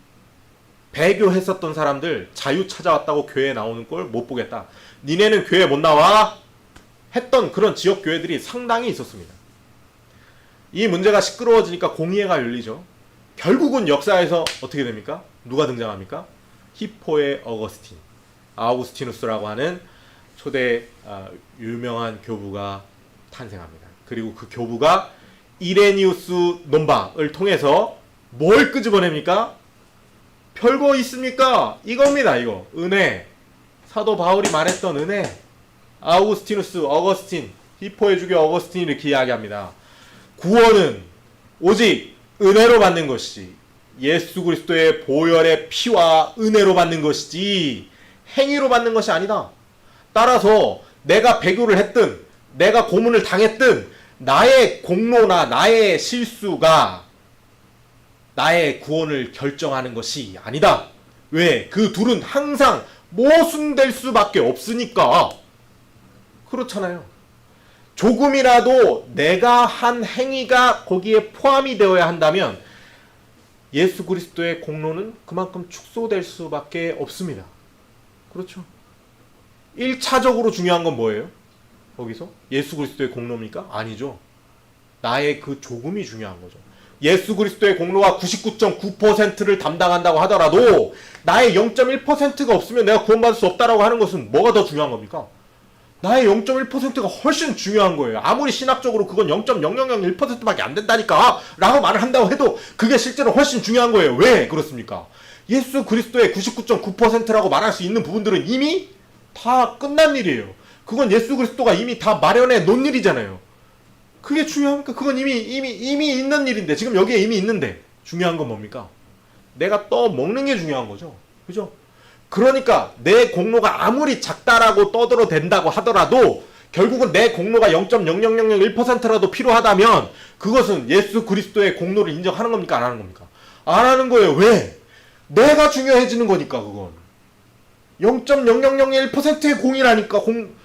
배교했었던 사람들 자유 찾아왔다고 교회에 나오는 걸 못 보겠다. 니네는 교회 못 나와? 했던 그런 지역 교회들이 상당히 있었습니다. 이 문제가 시끄러워지니까 공의회가 열리죠. 결국은 역사에서 어떻게 됩니까? 누가 등장합니까? 히포의 어거스틴, 아우구스티누스라고 하는 초대 유명한 교부가 탄생합니다. 그리고 그 교부가 이레니우스 논박을 통해서 뭘 끄집어냅니까? 별거 있습니까? 이겁니다. 이거 은혜. 사도 바울이 말했던 은혜. 아우구스티누스, 어거스틴, 히포의 주교 어거스틴이 이렇게 이야기합니다. 구원은 오직 은혜로 받는 것이지 예수 그리스도의 보혈의 피와 은혜로 받는 것이지 행위로 받는 것이 아니다. 따라서 내가 배교를 했든 내가 고문을 당했든 나의 공로나 나의 실수가 나의 구원을 결정하는 것이 아니다. 왜? 그 둘은 항상 모순될 수밖에 없으니까. 그렇잖아요. 조금이라도 내가 한 행위가 거기에 포함이 되어야 한다면 예수 그리스도의 공로는 그만큼 축소될 수밖에 없습니다. 그렇죠. 1차적으로 중요한 건 뭐예요? 거기서? 예수 그리스도의 공로입니까? 아니죠. 나의 그 조금이 중요한 거죠. 예수 그리스도의 공로가 99.9%를 담당한다고 하더라도 나의 0.1%가 없으면 내가 구원받을 수 없다라고 하는 것은 뭐가 더 중요한 겁니까? 나의 0.1%가 훨씬 중요한 거예요. 아무리 신학적으로 그건 0.0001%밖에 안 된다니까 라고 말을 한다고 해도 그게 실제로 훨씬 중요한 거예요. 왜 그렇습니까? 예수 그리스도의 99.9%라고 말할 수 있는 부분들은 이미 다 끝난 일이에요. 그건 예수 그리스도가 이미 다 마련해 놓은 일이잖아요. 그게 중요합니까? 그건 이미 있는 일인데 지금 여기에 이미 있는데 중요한 건 뭡니까? 내가 떠먹는 게 중요한 거죠. 그죠? 그러니까 내 공로가 아무리 작다라고 떠들어댄다고 하더라도 결국은 내 공로가 0.00001%라도 필요하다면 그것은 예수 그리스도의 공로를 인정하는 겁니까? 안 하는 겁니까? 안 하는 거예요. 왜? 내가 중요해지는 거니까 그건. 0.0001%의 공이라니까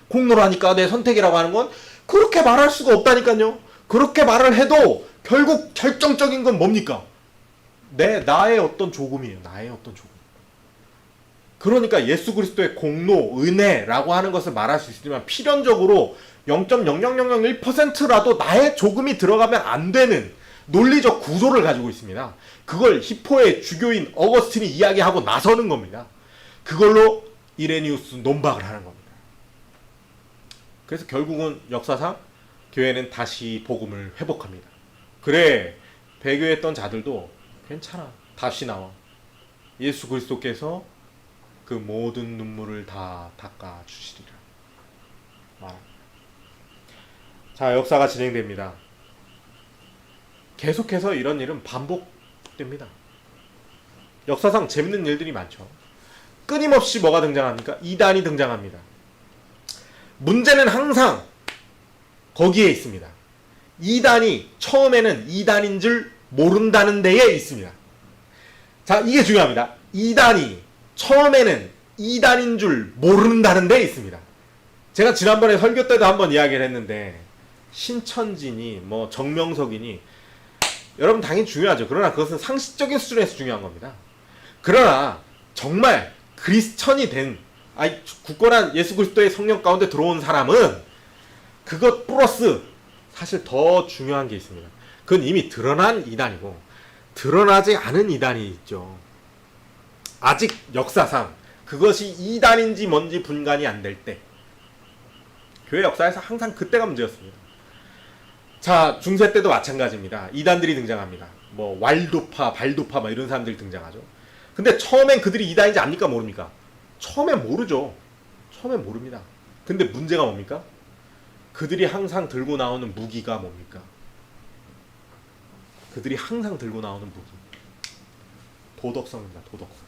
공로라니까 내 선택이라고 하는 건 그렇게 말할 수가 없다니까요. 그렇게 말을 해도 결국 결정적인 건 뭡니까? 나의 어떤 조금이에요. 나의 어떤 조금. 그러니까 예수 그리스도의 공로, 은혜라고 하는 것을 말할 수 있지만 필연적으로 0.00001%라도 나의 조금이 들어가면 안 되는 논리적 구조를 가지고 있습니다. 그걸 히포의 주교인 어거스틴이 이야기하고 나서는 겁니다. 그걸로 이레니우스 논박을 하는 겁니다. 그래서 결국은 역사상 교회는 다시 복음을 회복합니다. 그래, 배교했던 자들도 괜찮아, 다시 나와. 예수 그리스도께서 그 모든 눈물을 다 닦아 주시리라 말합니다. 자, 역사가 진행됩니다. 계속해서 이런 일은 반복됩니다. 역사상 재밌는 일들이 많죠. 끊임없이 뭐가 등장합니까? 이단이 등장합니다. 문제는 항상 거기에 있습니다. 이단이 처음에는 이단인 줄 모른다는 데에 있습니다. 자, 이게 중요합니다. 이단이 처음에는 이단인 줄 모른다는 데에 있습니다. 제가 지난번에 설교 때도 한번 이야기를 했는데, 신천지니 뭐 정명석이니 여러분 당연히 중요하죠. 그러나 그것은 상식적인 수준에서 중요한 겁니다. 그러나 정말 크리스천이 된, 굳건한 예수 그리스도의 성령 가운데 들어온 사람은 그것 플러스 사실 더 중요한 게 있습니다. 그건 이미 드러난 이단이고 드러나지 않은 이단이 있죠. 아직 역사상 그것이 이단인지 뭔지 분간이 안 될 때, 교회 역사에서 항상 그때가 문제였습니다. 자, 중세 때도 마찬가지입니다. 이단들이 등장합니다. 뭐 왈도파, 발도파 막 이런 사람들이 등장하죠. 근데 처음엔 그들이 이단인지 압니까, 모릅니까? 처음엔 모르죠. 처음엔 모릅니다. 근데 문제가 뭡니까? 그들이 항상 들고 나오는 무기가 뭡니까? 그들이 항상 들고 나오는 무기, 도덕성입니다. 도덕성.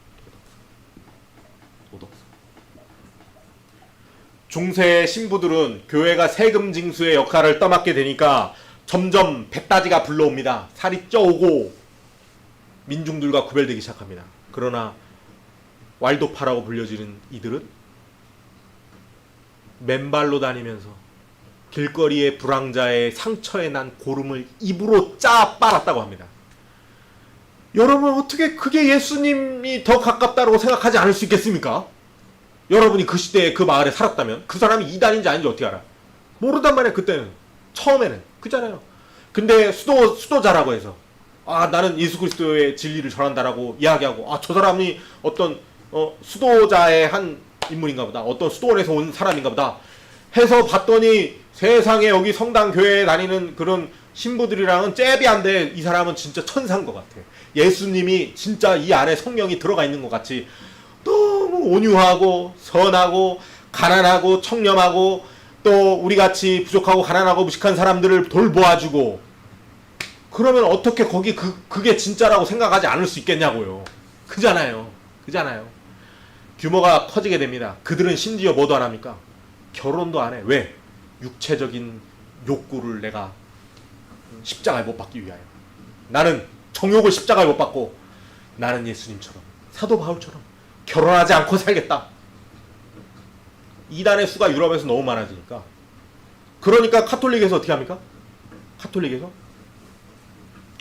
중세의 신부들은 교회가 세금 징수의 역할을 떠맡게 되니까 점점 배따지가 불러옵니다. 살이 쪄오고 민중들과 구별되기 시작합니다. 그러나 왈도파라고 불려지는 이들은 맨발로 다니면서 길거리의 불황자의 상처에 난 고름을 입으로 짜 빨았다고 합니다. 여러분, 어떻게 그게 예수님이 더 가깝다고 생각하지 않을 수 있겠습니까? 여러분이 그 시대에 그 마을에 살았다면 그 사람이 이단인지 아닌지 어떻게 알아? 모르단 말이야. 그때는, 처음에는 그잖아요. 근데 수도자라고 해서 나는 예수 그리스도의 진리를 전한다라고 이야기하고, 저 사람이 어떤 수도자의 한 인물인가 보다, 어떤 수도원에서 온 사람인가 보다 해서 봤더니 세상에 여기 성당 교회에 다니는 그런 신부들이랑은 잽이 안 돼. 이 사람은 진짜 천사인 것 같아. 예수님이 진짜 이 안에 성령이 들어가 있는 것 같이 너무 온유하고 선하고 가난하고 청렴하고 또 우리같이 부족하고 가난하고 무식한 사람들을 돌보아주고, 그러면 어떻게 거기 그게 진짜라고 생각하지 않을 수 있겠냐고요. 그잖아요. 규모가 커지게 됩니다. 그들은 심지어 뭐도 안 합니까? 결혼도 안 해. 왜? 육체적인 욕구를 내가 십자가에 못 박기 위하여. 나는 정욕을 십자가에 못 박고 나는 예수님처럼, 사도 바울처럼 결혼하지 않고 살겠다. 이단의 수가 유럽에서 너무 많아지니까, 그러니까 카톨릭에서 어떻게 합니까?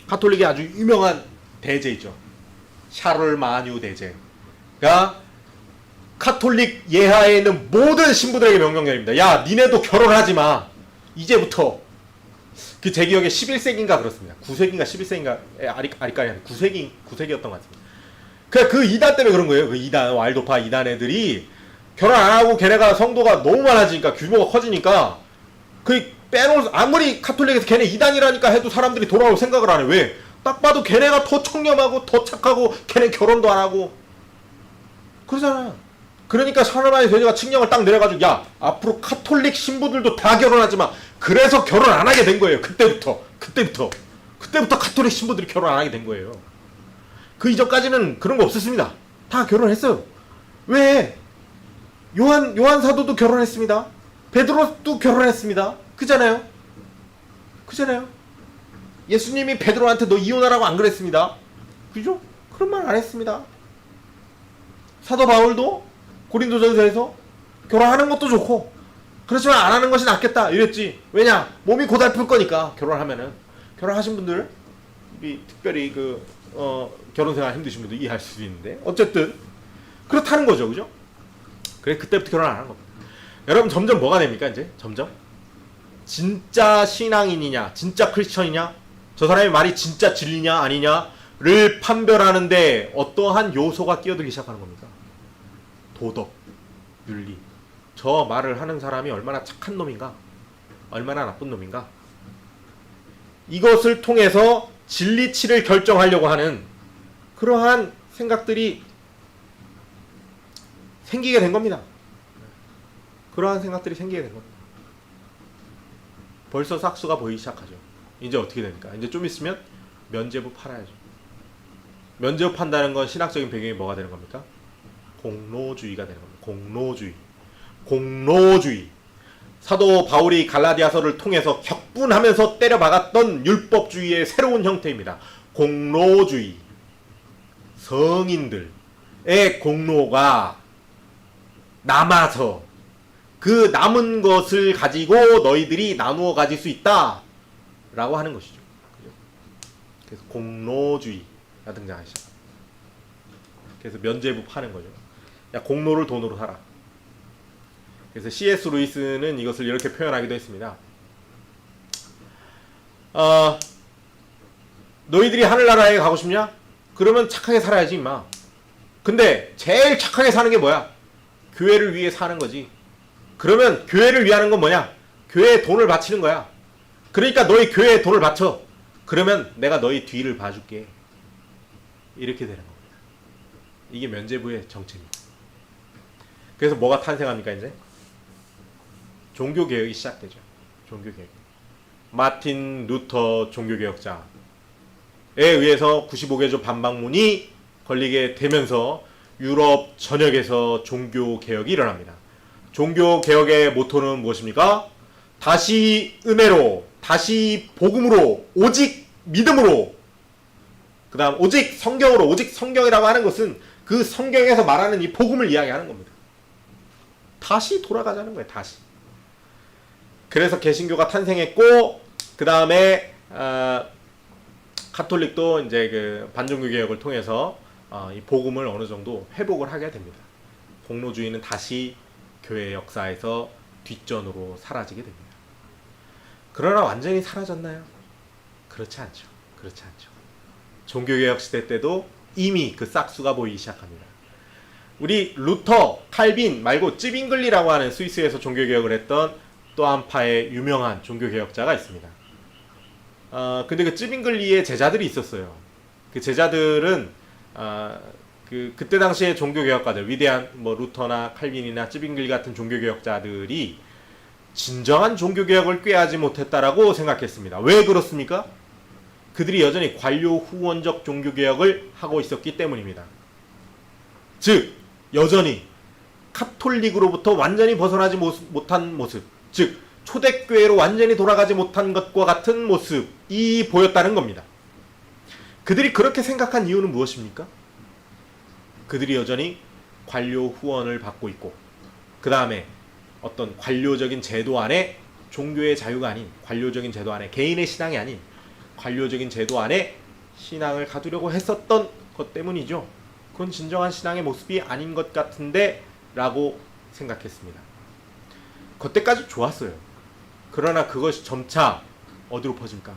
카톨릭의 아주 유명한 대제이죠. 샤를 마뉴 대제가 카톨릭 예하에 있는 모든 신부들에게 명령 내립니다. 야, 니네도 결혼하지 마. 이제부터. 그 제 기억에 11세기인가 그렇습니다. 9세기인가 11세기인가 아리까리 9세기였던 것 같습니다. 그 이단 때문에 그런 거예요. 그 이단, 왈도파 이단 애들이 결혼 안 하고 걔네가 성도가 너무 많아지니까, 규모가 커지니까, 아무리 카톨릭에서 걔네 이단이라니까 해도 사람들이 돌아올 생각을 안 해. 왜? 딱 봐도 걔네가 더 청렴하고 더 착하고 걔네 결혼도 안 하고 그러잖아. 그러니까 샤르마니 대제가 칙령을 딱 내려가지고, 야, 앞으로 카톨릭 신부들도 다 결혼하지 마. 그래서 결혼 안 하게 된 거예요. 그때부터 카톨릭 신부들이 결혼 안 하게 된 거예요. 그 이전까지는 그런 거 없었습니다. 다 결혼했어요. 왜? 요한 사도도 결혼했습니다. 베드로도 결혼했습니다. 그잖아요. 예수님이 베드로한테 너 이혼하라고 안 그랬습니다. 그죠? 그런 말 안 했습니다. 사도 바울도 고린도전서에서 결혼하는 것도 좋고 그렇지만 안 하는 것이 낫겠다 이랬지. 왜냐? 몸이 고달플 거니까. 결혼하면은, 결혼하신 분들, 특별히 결혼생활 힘드신 분들 이해할 수 있는데, 어쨌든 그렇다는 거죠. 그죠? 그래, 그때부터 결혼 안 하는 겁니다. 여러분, 점점 뭐가 됩니까? 이제 점점 진짜 신앙인이냐, 진짜 크리스천이냐, 저 사람의 말이 진짜 진리냐 아니냐를 판별하는데 어떠한 요소가 끼어들기 시작하는 겁니까? 도덕, 윤리, 저 말을 하는 사람이 얼마나 착한 놈인가, 얼마나 나쁜 놈인가, 이것을 통해서 진리치를 결정하려고 하는 그러한 생각들이 생기게 된 겁니다. 그러한 생각들이 생기게 된 겁니다. 벌써 싹수가 보이기 시작하죠. 이제 어떻게 됩니까? 이제 좀 있으면 면죄부 팔아야죠. 면죄부 판다는 건 신학적인 배경이 뭐가 되는 겁니까? 공로주의가 되는 겁니다. 공로주의. 공로주의. 사도 바울이 갈라디아서를 통해서 격분하면서 때려박았던 율법주의의 새로운 형태입니다. 공로주의. 성인들의 공로가 남아서 그 남은 것을 가지고 너희들이 나누어 가질 수 있다 라고 하는 것이죠. 그래서 공로주의가 등장하기 시작합니다. 그래서 면죄부 파는 거죠. 야, 공로를 돈으로 사라. 그래서 C.S. 루이스는 이것을 이렇게 표현하기도 했습니다. 너희들이 하늘나라에 가고 싶냐? 그러면 착하게 살아야지 임마. 근데 제일 착하게 사는 게 뭐야? 교회를 위해 사는 거지. 그러면 교회를 위하는 건 뭐냐? 교회에 돈을 바치는 거야. 그러니까 너희 교회에 돈을 바쳐. 그러면 내가 너희 뒤를 봐줄게. 이렇게 되는 겁니다. 이게 면죄부의 정책입니다. 그래서 뭐가 탄생합니까 이제? 종교개혁이 시작되죠. 종교개혁. 마틴 루터 종교개혁자에 의해서 95개조 반박문이 걸리게 되면서 유럽 전역에서 종교개혁이 일어납니다. 종교개혁의 모토는 무엇입니까? 다시 은혜로, 다시 복음으로, 오직 믿음으로, 그 다음 오직 성경으로, 오직 성경이라고 하는 것은 그 성경에서 말하는 이 복음을 이야기하는 겁니다. 다시 돌아가자는 거예요. 다시. 그래서 개신교가 탄생했고, 그 다음에 가톨릭도 이제 그 반종교 개혁을 통해서 이 복음을 어느 정도 회복을 하게 됩니다. 공로주의는 다시 교회 역사에서 뒷전으로 사라지게 됩니다. 그러나 완전히 사라졌나요? 그렇지 않죠. 그렇지 않죠. 종교개혁 시대 때도 이미 그 싹수가 보이기 시작합니다. 우리 루터, 칼빈 말고 찌빙글리라고 하는 스위스에서 종교개혁을 했던 또 한 파의 유명한 종교개혁자가 있습니다. 근데 그 찌빙글리의 제자들이 있었어요. 그 제자들은 그때 당시에 종교개혁가들, 위대한 뭐 루터나 칼빈이나 찌빙글리 같은 종교개혁자들이 진정한 종교개혁을 꾀하지 못했다라고 생각했습니다. 왜 그렇습니까? 그들이 여전히 관료 후원적 종교개혁을 하고 있었기 때문입니다. 즉 여전히 카톨릭으로부터 완전히 벗어나지 못한 모습, 즉 초대교회로 완전히 돌아가지 못한 것과 같은 모습이 보였다는 겁니다. 그들이 그렇게 생각한 이유는 무엇입니까? 그들이 여전히 관료 후원을 받고 있고, 그 다음에 어떤 관료적인 제도 안에 종교의 자유가 아닌, 관료적인 제도 안에 개인의 신앙이 아닌 관료적인 제도 안에 신앙을 가두려고 했었던 것 때문이죠. 그건 진정한 신앙의 모습이 아닌 것 같은데 라고 생각했습니다. 그때까지 좋았어요. 그러나 그것이 점차 어디로 퍼집니까?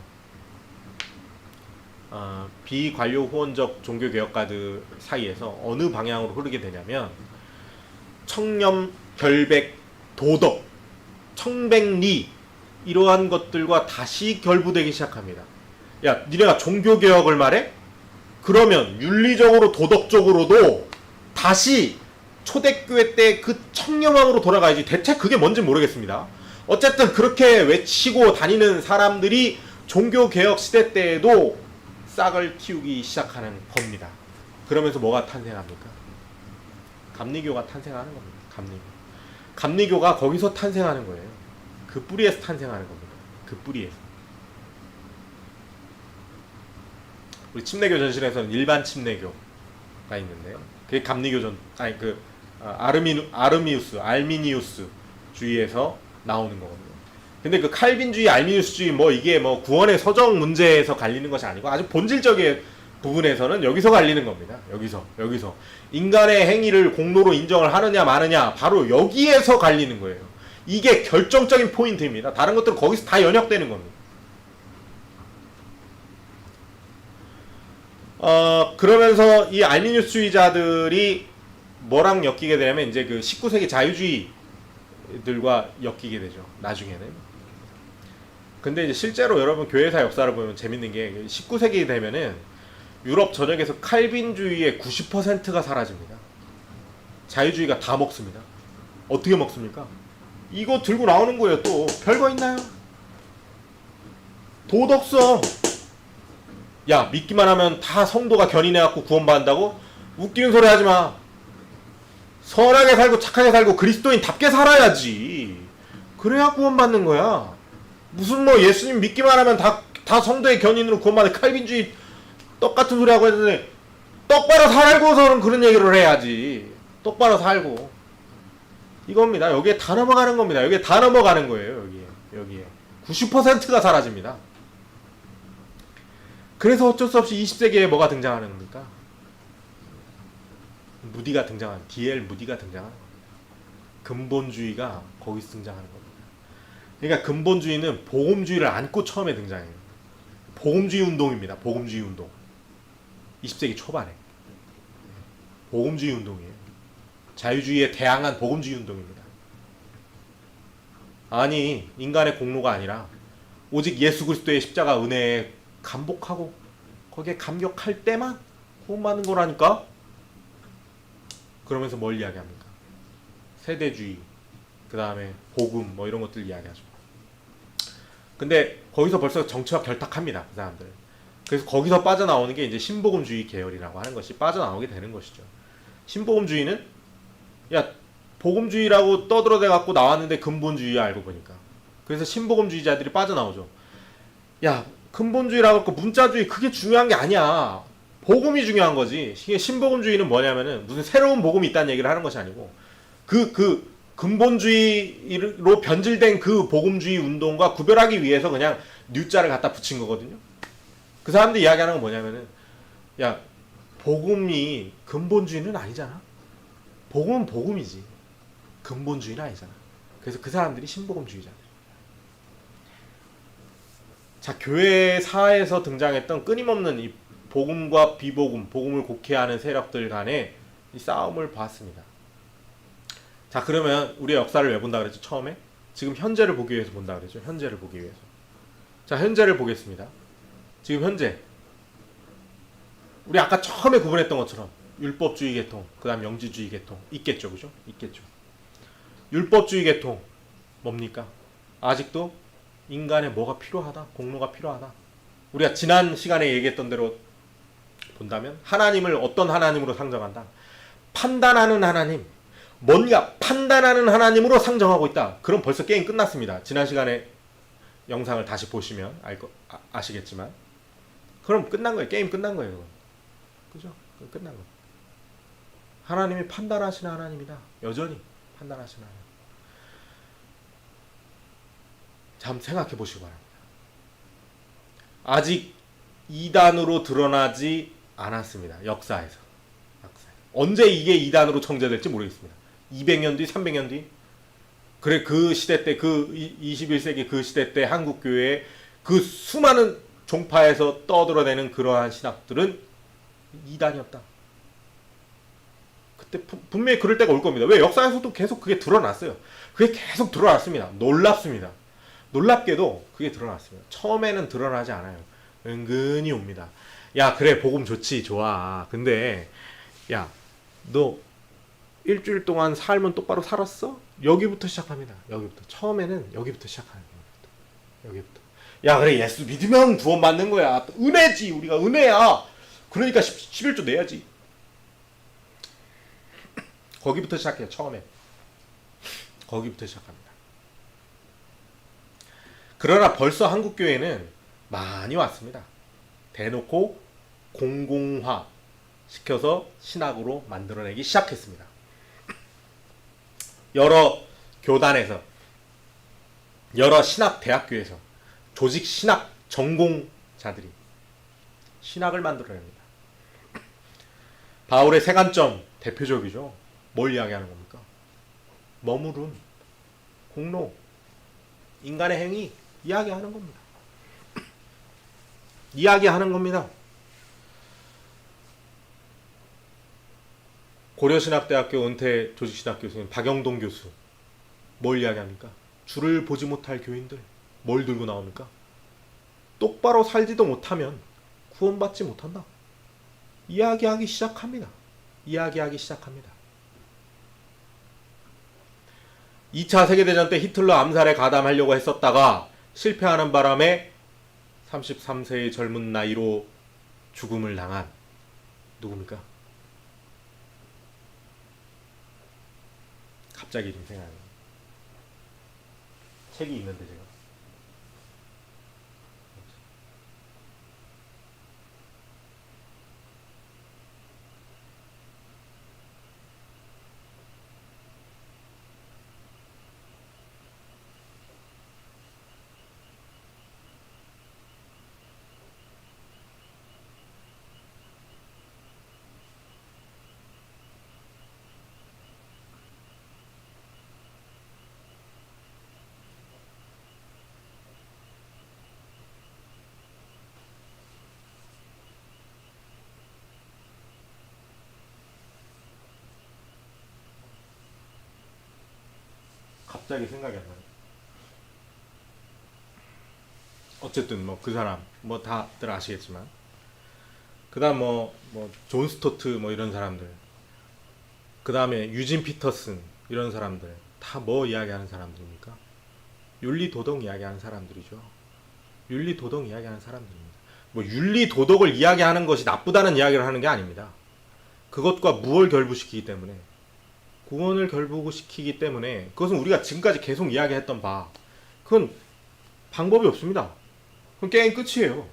비관료 후원적 종교개혁가들 사이에서 어느 방향으로 흐르게 되냐면 청렴, 결백, 도덕, 청백리 이러한 것들과 다시 결부되기 시작합니다. 야, 니네가 종교개혁을 말해? 그러면 윤리적으로 도덕적으로도 다시 초대교회 때 그 청렴함으로 돌아가야지. 대체 그게 뭔지 모르겠습니다. 어쨌든 그렇게 외치고 다니는 사람들이 종교개혁 시대 때에도 싹을 틔우기 시작하는 겁니다. 그러면서 뭐가 탄생합니까? 감리교가 탄생하는 겁니다. 감리교가 거기서 탄생하는 거예요. 그 뿌리에서 탄생하는 겁니다. 그 뿌리에서. 우리 침례교 전신에서는 일반 침례교가 있는데요. 그게 감리교 알미니우스 주의에서 나오는 거거든요. 근데 그 칼빈주의, 알미니우스주의 이게 구원의 서정 문제에서 갈리는 것이 아니고 아주 본질적인 부분에서는 여기서 갈리는 겁니다. 여기서 인간의 행위를 공로로 인정을 하느냐 마느냐 바로 여기에서 갈리는 거예요. 이게 결정적인 포인트입니다. 다른 것들은 거기서 다 연역되는 겁니다. 그러면서 이 알미니우스주의자들이 뭐랑 엮이게 되냐면 이제 그 19세기 자유주의 교회들과 엮이게 되죠. 나중에는. 근데 이제 실제로 여러분 교회사 역사를 보면 재밌는 게 19세기 되면은 유럽 전역에서 칼빈주의의 90%가 사라집니다. 자유주의가 다 먹습니다. 어떻게 먹습니까? 이거 들고 나오는 거예요. 또 별거 있나요? 도덕성. 야, 믿기만 하면 다 성도가 견인해갖고 구원받는다고? 웃기는 소리 하지마. 선하게 살고 착하게 살고 그리스도인답게 살아야지. 그래야 구원받는 거야. 무슨 뭐 예수님 믿기만 하면 다 성도의 견인으로 구원받는 칼빈주의 똑같은 소리 하고 했는데, 똑바로 살고서는 그런 얘기를 해야지. 똑바로 살고. 이겁니다. 여기에 다 넘어가는 겁니다. 여기에 다 넘어가는 거예요. 여기에 90%가 사라집니다. 그래서 어쩔 수 없이 20세기에 뭐가 등장하는 겁니까? 무디가 등장하는, D.L. 무디가 등장하는 겁니다. 근본주의가 거기서 등장하는 겁니다. 그러니까 근본주의는 복음주의를 안고 처음에 등장해요. 복음주의 운동입니다. 복음주의 운동. 20세기 초반에. 복음주의 운동이에요. 자유주의에 대항한 복음주의 운동입니다. 아니, 인간의 공로가 아니라 오직 예수 그리스도의 십자가 은혜에 감복하고 거기에 감격할 때만 구원받는 거라니까? 그러면서 뭘 이야기합니까? 세대주의, 그 다음에 복음 뭐 이런 것들 이야기하죠. 근데 거기서 벌써 정치와 결탁합니다. 그 사람들. 그래서 거기서 빠져나오는 게 이제 신복음주의 계열이라고 하는 것이 빠져나오게 되는 것이죠. 신복음주의는 야, 복음주의라고 떠들어대 갖고 나왔는데 근본주의 알고 보니까. 그래서 신복음주의자들이 빠져나오죠. 야, 근본주의라고 갖고 문자주의 그게 중요한 게 아니야. 복음이 중요한 거지. 이게 신복음주의는 뭐냐면은 무슨 새로운 복음이 있다는 얘기를 하는 것이 아니고 그 근본주의로 변질된 그 복음주의 운동과 구별하기 위해서 그냥 뉴자를 갖다 붙인 거거든요. 그 사람들이 이야기하는 건 뭐냐면은 야, 복음이 근본주의는 아니잖아. 복음은 복음이지. 근본주의는 아니잖아. 그래서 그 사람들이 신복음주의자들. 자, 교회사에서 등장했던 끊임없는 이 복음과 비복음, 복음을 곡해하는 세력들 간의 이 싸움을 봤습니다. 자, 그러면 우리의 역사를 왜 본다 그랬죠? 처음에? 지금 현재를 보기 위해서 본다 그랬죠? 현재를 보기 위해서. 자, 현재를 보겠습니다. 지금 현재. 우리 아까 처음에 구분했던 것처럼 율법주의 계통, 그 다음 영지주의 계통 있겠죠, 그죠? 있겠죠. 율법주의 계통 뭡니까? 아직도 인간의 뭐가 필요하다, 공로가 필요하다. 우리가 지난 시간에 얘기했던 대로 본다면 하나님을 어떤 하나님으로 상정한다? 판단하는 하나님, 뭔가 판단하는 하나님으로 상정하고 있다. 그럼 벌써 게임 끝났습니다. 지난 시간에 영상을 다시 보시면 아시겠지만, 그럼 끝난 거예요. 게임 끝난 거예요. 그죠? 끝난 거. 하나님이 판단하시는 하나님이다. 여전히 판단하시는 하나님. 자, 한번 생각해 보시기 바랍니다. 아직 이단으로 드러나지 않았습니다. 역사에서. 언제 이게 이단으로 정제될지 모르겠습니다. 200년 뒤, 300년 뒤? 그래, 그 시대 때, 그 21세기 그 시대 때 한국교회의 그 수많은 종파에서 떠들어내는 그러한 신학들은 이단이었다. 그때 분명히 그럴 때가 올 겁니다. 왜? 역사에서도 계속 그게 드러났어요. 그게 계속 드러났습니다. 놀랍습니다. 놀랍게도 그게 드러났습니다. 처음에는 드러나지 않아요. 은근히 옵니다. 야, 그래, 복음 좋지, 좋아. 근데 야, 너 일주일 동안 삶은 똑바로 살았어? 여기부터 시작합니다. 여기부터. 처음에는 여기부터 시작하는 거예요. 여기부터. 야, 그래, 예수 믿으면 구원 받는 거야. 은혜지, 우리가 은혜야. 그러니까 11조 내야지. 거기부터 시작해요. 처음에. 거기부터 시작합니다. 그러나 벌써 한국교회는 많이 왔습니다. 대놓고 공공화 시켜서 신학으로 만들어내기 시작했습니다. 여러 교단에서, 여러 신학 대학교에서 조직 신학 전공자들이 신학을 만들어냅니다. 바울의 세관점 대표적이죠. 뭘 이야기하는 겁니까? 머무름, 공로, 인간의 행위 이야기하는 겁니다. 이야기하는 겁니다. 고려신학대학교 은퇴 조직신학 교수님 박영동 교수 뭘 이야기합니까? 주를 보지 못할 교인들 뭘 들고 나옵니까? 똑바로 살지도 못하면 구원받지 못한다. 이야기하기 시작합니다. 이야기하기 시작합니다. 2차 세계대전 때 히틀러 암살에 가담하려고 했었다가 실패하는 바람에 33세의 젊은 나이로 죽음을 당한 누굽니까? 갑자기 좀 생각나요. 책이 있는데 제가 갑자기 생각이 안 나요. 어쨌든 뭐 그 사람 뭐 다들 아시겠지만 그다음 존 스토트 뭐 이런 사람들, 그다음에 유진 피터슨 이런 사람들 다 뭐 이야기하는 사람들입니까? 윤리 도덕 이야기하는 사람들이죠. 윤리 도덕 이야기하는 사람들입니다. 뭐 윤리 도덕을 이야기하는 것이 나쁘다는 이야기를 하는 게 아닙니다. 그것과 무엇을 결부시키기 때문에, 구원을 결부시키기 때문에, 그것은 우리가 지금까지 계속 이야기했던 바, 그건 방법이 없습니다. 그럼 게임 끝이에요.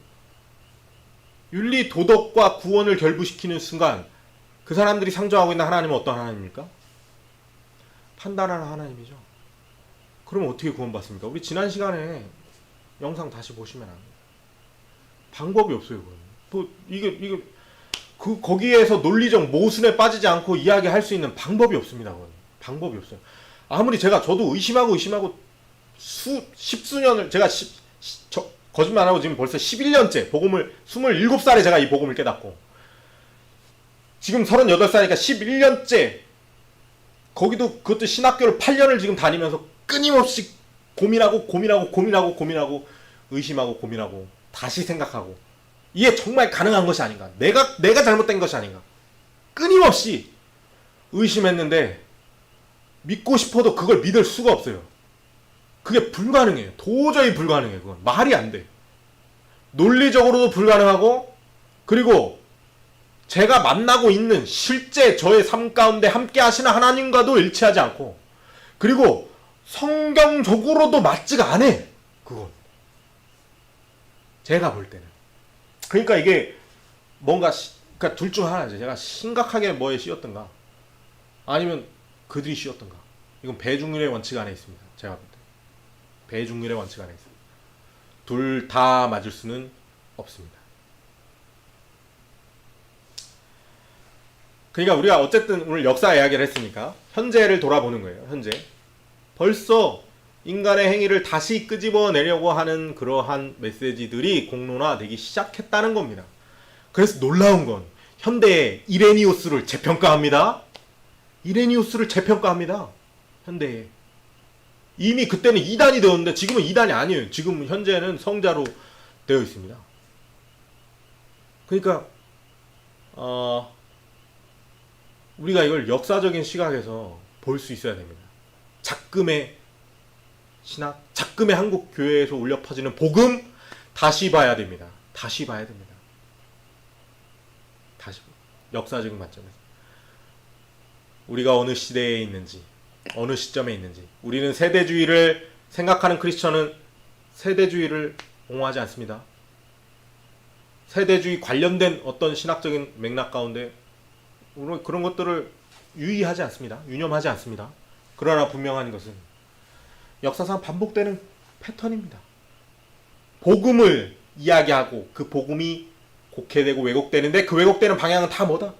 윤리 도덕과 구원을 결부시키는 순간 그 사람들이 상정하고 있는 하나님은 어떤 하나님입니까? 판단하는 하나님이죠. 그러면 어떻게 구원받습니까? 우리 지난 시간에 영상 다시 보시면 압니다. 방법이 없어요. 그건. 뭐 이게 거기에서 논리적 모순에 빠지지 않고 이야기할 수 있는 방법이 없습니다. 그건. 방법이 없어요. 아무리 저도 의심하고 십수년을 제가 거짓말 안 하고 지금 벌써 11년째 복음을 27살에 제가 이 복음을 깨닫고 지금 38살이니까 11년째 그것도 신학교를 8년을 지금 다니면서 끊임없이 고민하고 의심하고 고민하고 다시 생각하고 이게 정말 가능한 것이 아닌가, 내가 잘못된 것이 아닌가 끊임없이 의심했는데 믿고 싶어도 그걸 믿을 수가 없어요. 그게 불가능해요. 도저히 불가능해요. 그건 말이 안 돼. 논리적으로도 불가능하고, 그리고 제가 만나고 있는 실제 저의 삶 가운데 함께 하시는 하나님과도 일치하지 않고, 그리고 성경적으로도 맞지가 않아. 그건 제가 볼 때는. 그러니까 이게 뭔가 그러니까 둘 중 하나죠. 제가 심각하게 뭐에 씌었던가 아니면 그들이 씌었던가. 이건 배중률의 원칙 안에 있습니다. 제가 볼 때. 배중률의 원칙 안에 있습니다. 둘 다 맞을 수는 없습니다. 그러니까 우리가 어쨌든 오늘 역사 이야기를 했으니까 현재를 돌아보는 거예요. 현재. 벌써 인간의 행위를 다시 끄집어내려고 하는 그러한 메시지들이 공론화되기 시작했다는 겁니다. 그래서 놀라운 건 현대에 이레니우스를 재평가합니다. 이레니우스를 재평가합니다. 현대에. 이미 그때는 2단이 되었는데 지금은 2단이 아니에요. 지금 현재는 성자로 되어 있습니다. 그러니까 우리가 이걸 역사적인 시각에서 볼 수 있어야 됩니다. 작금의 신학, 작금의 한국 교회에서 울려 퍼지는 복음 다시 봐야 됩니다. 다시 봐야 됩니다. 다시 역사적인 관점에서 우리가 어느 시대에 있는지, 어느 시점에 있는지. 우리는 세대주의를 생각하는 크리스천은 세대주의를 옹호하지 않습니다. 세대주의 관련된 어떤 신학적인 맥락 가운데 그런 것들을 유의하지 않습니다. 유념하지 않습니다. 그러나 분명한 것은 역사상 반복되는 패턴입니다. 복음을 이야기하고 그 복음이 곡해되고 왜곡되는데 그 왜곡되는 방향은 다 뭐다?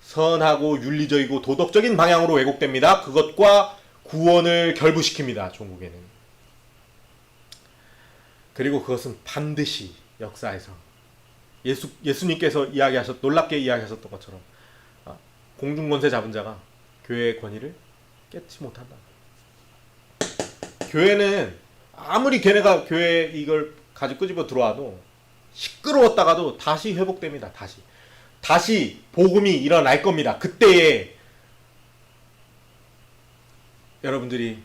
선하고 윤리적이고 도덕적인 방향으로 왜곡됩니다. 그것과 구원을 결부시킵니다. 종국에는. 그리고 그것은 반드시 역사에서 예수님께서 놀랍게 이야기하셨던 것처럼 공중권세 잡은 자가 교회의 권위를 깨지 못한다. 교회는 아무리 걔네가 교회 이걸 가지고 끄집어 들어와도 시끄러웠다가도 다시 회복됩니다. 다시 복음이 일어날 겁니다. 그때에 여러분들이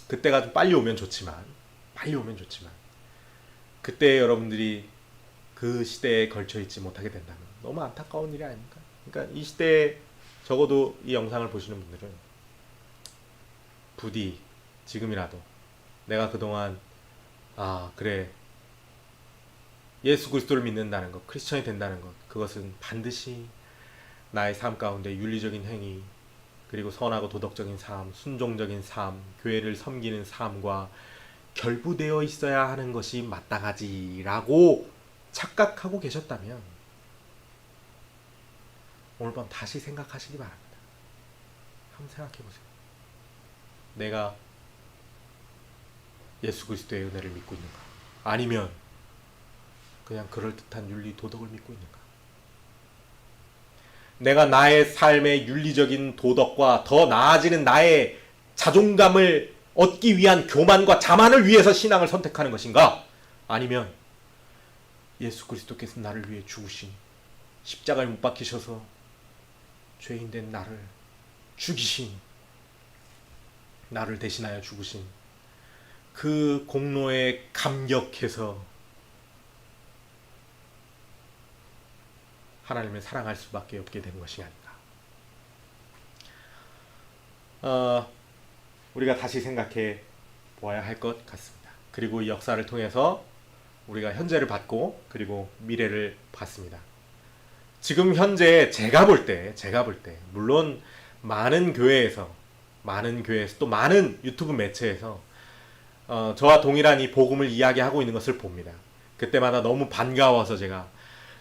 그때가 좀 빨리 오면 좋지만 그때 여러분들이 그 시대에 걸쳐 있지 못하게 된다면 너무 안타까운 일이 아닙니까? 그러니까 이 시대에 적어도 이 영상을 보시는 분들은 부디 지금이라도 내가 그동안 그래 예수 그리스도를 믿는다는 것, 크리스천이 된다는 것, 그것은 반드시 나의 삶 가운데 윤리적인 행위, 그리고 선하고 도덕적인 삶, 순종적인 삶, 교회를 섬기는 삶과 결부되어 있어야 하는 것이 마땅하지라고 착각하고 계셨다면 오늘 밤 다시 생각하시기 바랍니다. 한번 생각해 보세요. 내가 예수 그리스도의 은혜를 믿고 있는가? 아니면 그냥 그럴듯한 윤리 도덕을 믿고 있는가? 내가 나의 삶의 윤리적인 도덕과 더 나아지는 나의 자존감을 얻기 위한 교만과 자만을 위해서 신앙을 선택하는 것인가? 아니면 예수 그리스도께서 나를 위해 죽으신, 십자가에 못 박히셔서 죄인된 나를 죽이신, 나를 대신하여 죽으신 그 공로에 감격해서 하나님을 사랑할 수밖에 없게 된 것이 아닌가. 우리가 다시 생각해 보아야 할 것 같습니다. 그리고 이 역사를 통해서 우리가 현재를 봤고 그리고 미래를 봤습니다. 지금 현재 제가 볼 때 물론 많은 교회에서 또 많은 유튜브 매체에서 저와 동일한 이 복음을 이야기하고 있는 것을 봅니다. 그때마다 너무 반가워서 제가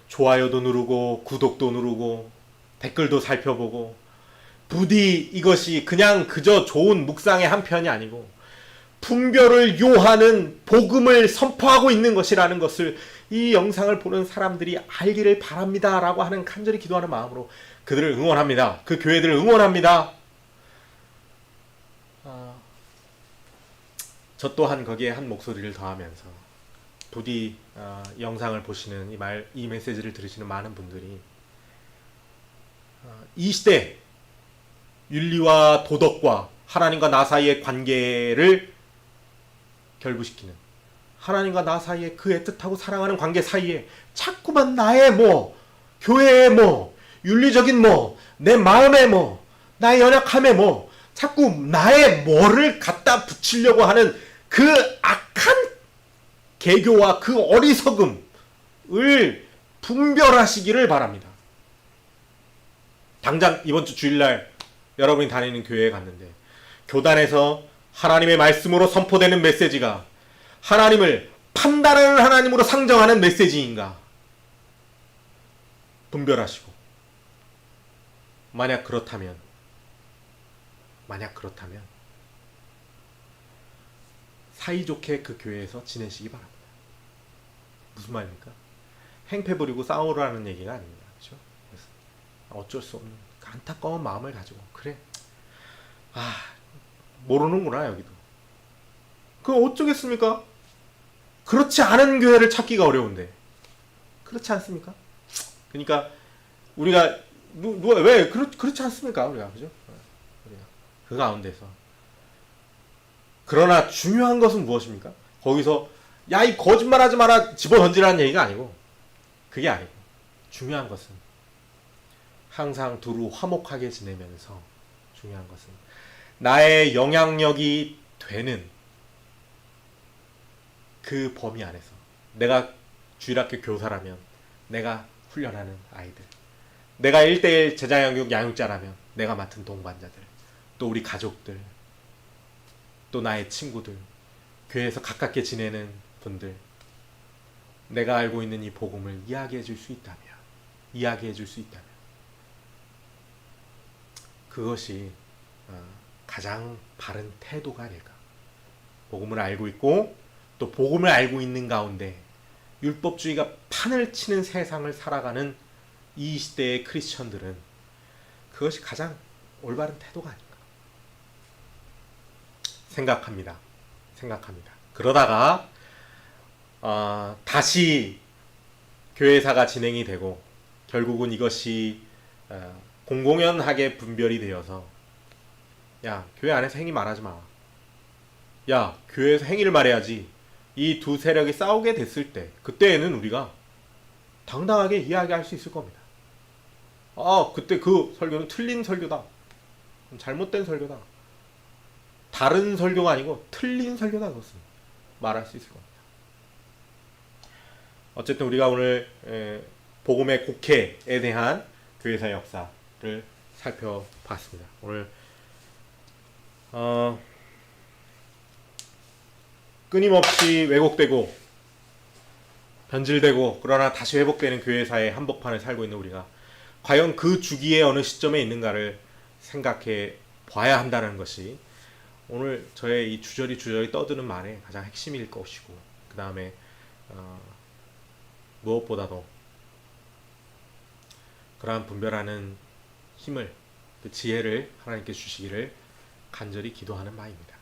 좋아요도 누르고 구독도 누르고 댓글도 살펴보고, 부디 이것이 그냥 그저 좋은 묵상의 한 편이 아니고 분별을 요하는 복음을 선포하고 있는 것이라는 것을 이 영상을 보는 사람들이 알기를 바랍니다 라고 하는 간절히 기도하는 마음으로 그들을 응원합니다. 그 교회들을 응원합니다. 저 또한 거기에 한 목소리를 더하면서 부디 영상을 보시는 이 메시지를 들으시는 많은 분들이 이 시대 윤리와 도덕과 하나님과 나 사이의 관계를 결부시키는, 하나님과 나 사이에 그 애틋하고 사랑하는 관계 사이에 자꾸만 나의 교회의 윤리적인 내 마음의 나의 연약함의 자꾸 나의 뭐를 갖다 붙이려고 하는 그 악한 개교와 그 어리석음을 분별하시기를 바랍니다. 당장 이번 주 주일날 여러분이 다니는 교회에 갔는데 교단에서 하나님의 말씀으로 선포되는 메시지가 하나님을 판단하는 하나님으로 상정하는 메시지인가 분별하시고, 만약 그렇다면 사이좋게 그 교회에서 지내시기 바랍니다. 무슨 말입니까? 행패 부리고 싸우라는 얘기가 아닙니다. 그렇죠? 어쩔 수 없는 안타까운 마음을 가지고, 그래, 모르는구나 여기도. 그거 어쩌겠습니까? 그렇지 않은 교회를 찾기가 어려운데 그렇지 않습니까? 그러니까 우리가 누가 왜 그렇지 않습니까? 우리가 그죠? 우리가 그 가운데서, 그러나 중요한 것은 무엇입니까? 거기서 야 이 거짓말하지 마라 집어 던지라는 얘기가 아니고, 그게 아니고 중요한 것은 항상 두루 화목하게 지내면서, 중요한 것은 나의 영향력이 되는 그 범위 안에서, 내가 주일학교 교사라면 내가 훈련하는 아이들, 내가 1:1 제자양육 양육자라면 내가 맡은 동반자들, 또 우리 가족들, 또 나의 친구들, 교회에서 가깝게 지내는 분들, 내가 알고 있는 이 복음을 이야기해 줄 수 있다면 그것이 가장 바른 태도가 아닐까. 복음을 알고 있고 또 복음을 알고 있는 가운데 율법주의가 판을 치는 세상을 살아가는 이 시대의 크리스천들은 그것이 가장 올바른 태도가 아닐까 생각합니다. 생각합니다. 그러다가 다시 교회사가 진행이 되고 결국은 이것이 공공연하게 분별이 되어서 야, 교회 안에서 행위 말하지 마. 야, 교회에서 행위를 말해야지. 이 두 세력이 싸우게 됐을 때 그때에는 우리가 당당하게 이야기할 수 있을 겁니다. 그때 그 설교는 틀린 설교다. 잘못된 설교다. 다른 설교가 아니고 틀린 설교다. 그것은 말할 수 있을 겁니다. 어쨌든 우리가 오늘 복음의 곡해에 대한 교회사의 역사를 살펴봤습니다. 오늘 끊임없이 왜곡되고 변질되고 그러나 다시 회복되는 교회사의 한복판을 살고 있는 우리가 과연 그 주기의 어느 시점에 있는가를 생각해 봐야 한다는 것이 오늘 저의 이 주저리 떠드는 말의 가장 핵심일 것이고, 그 다음에 무엇보다도 그러한 분별하는 힘을, 그 지혜를 하나님께 주시기를 간절히 기도하는 바입니다.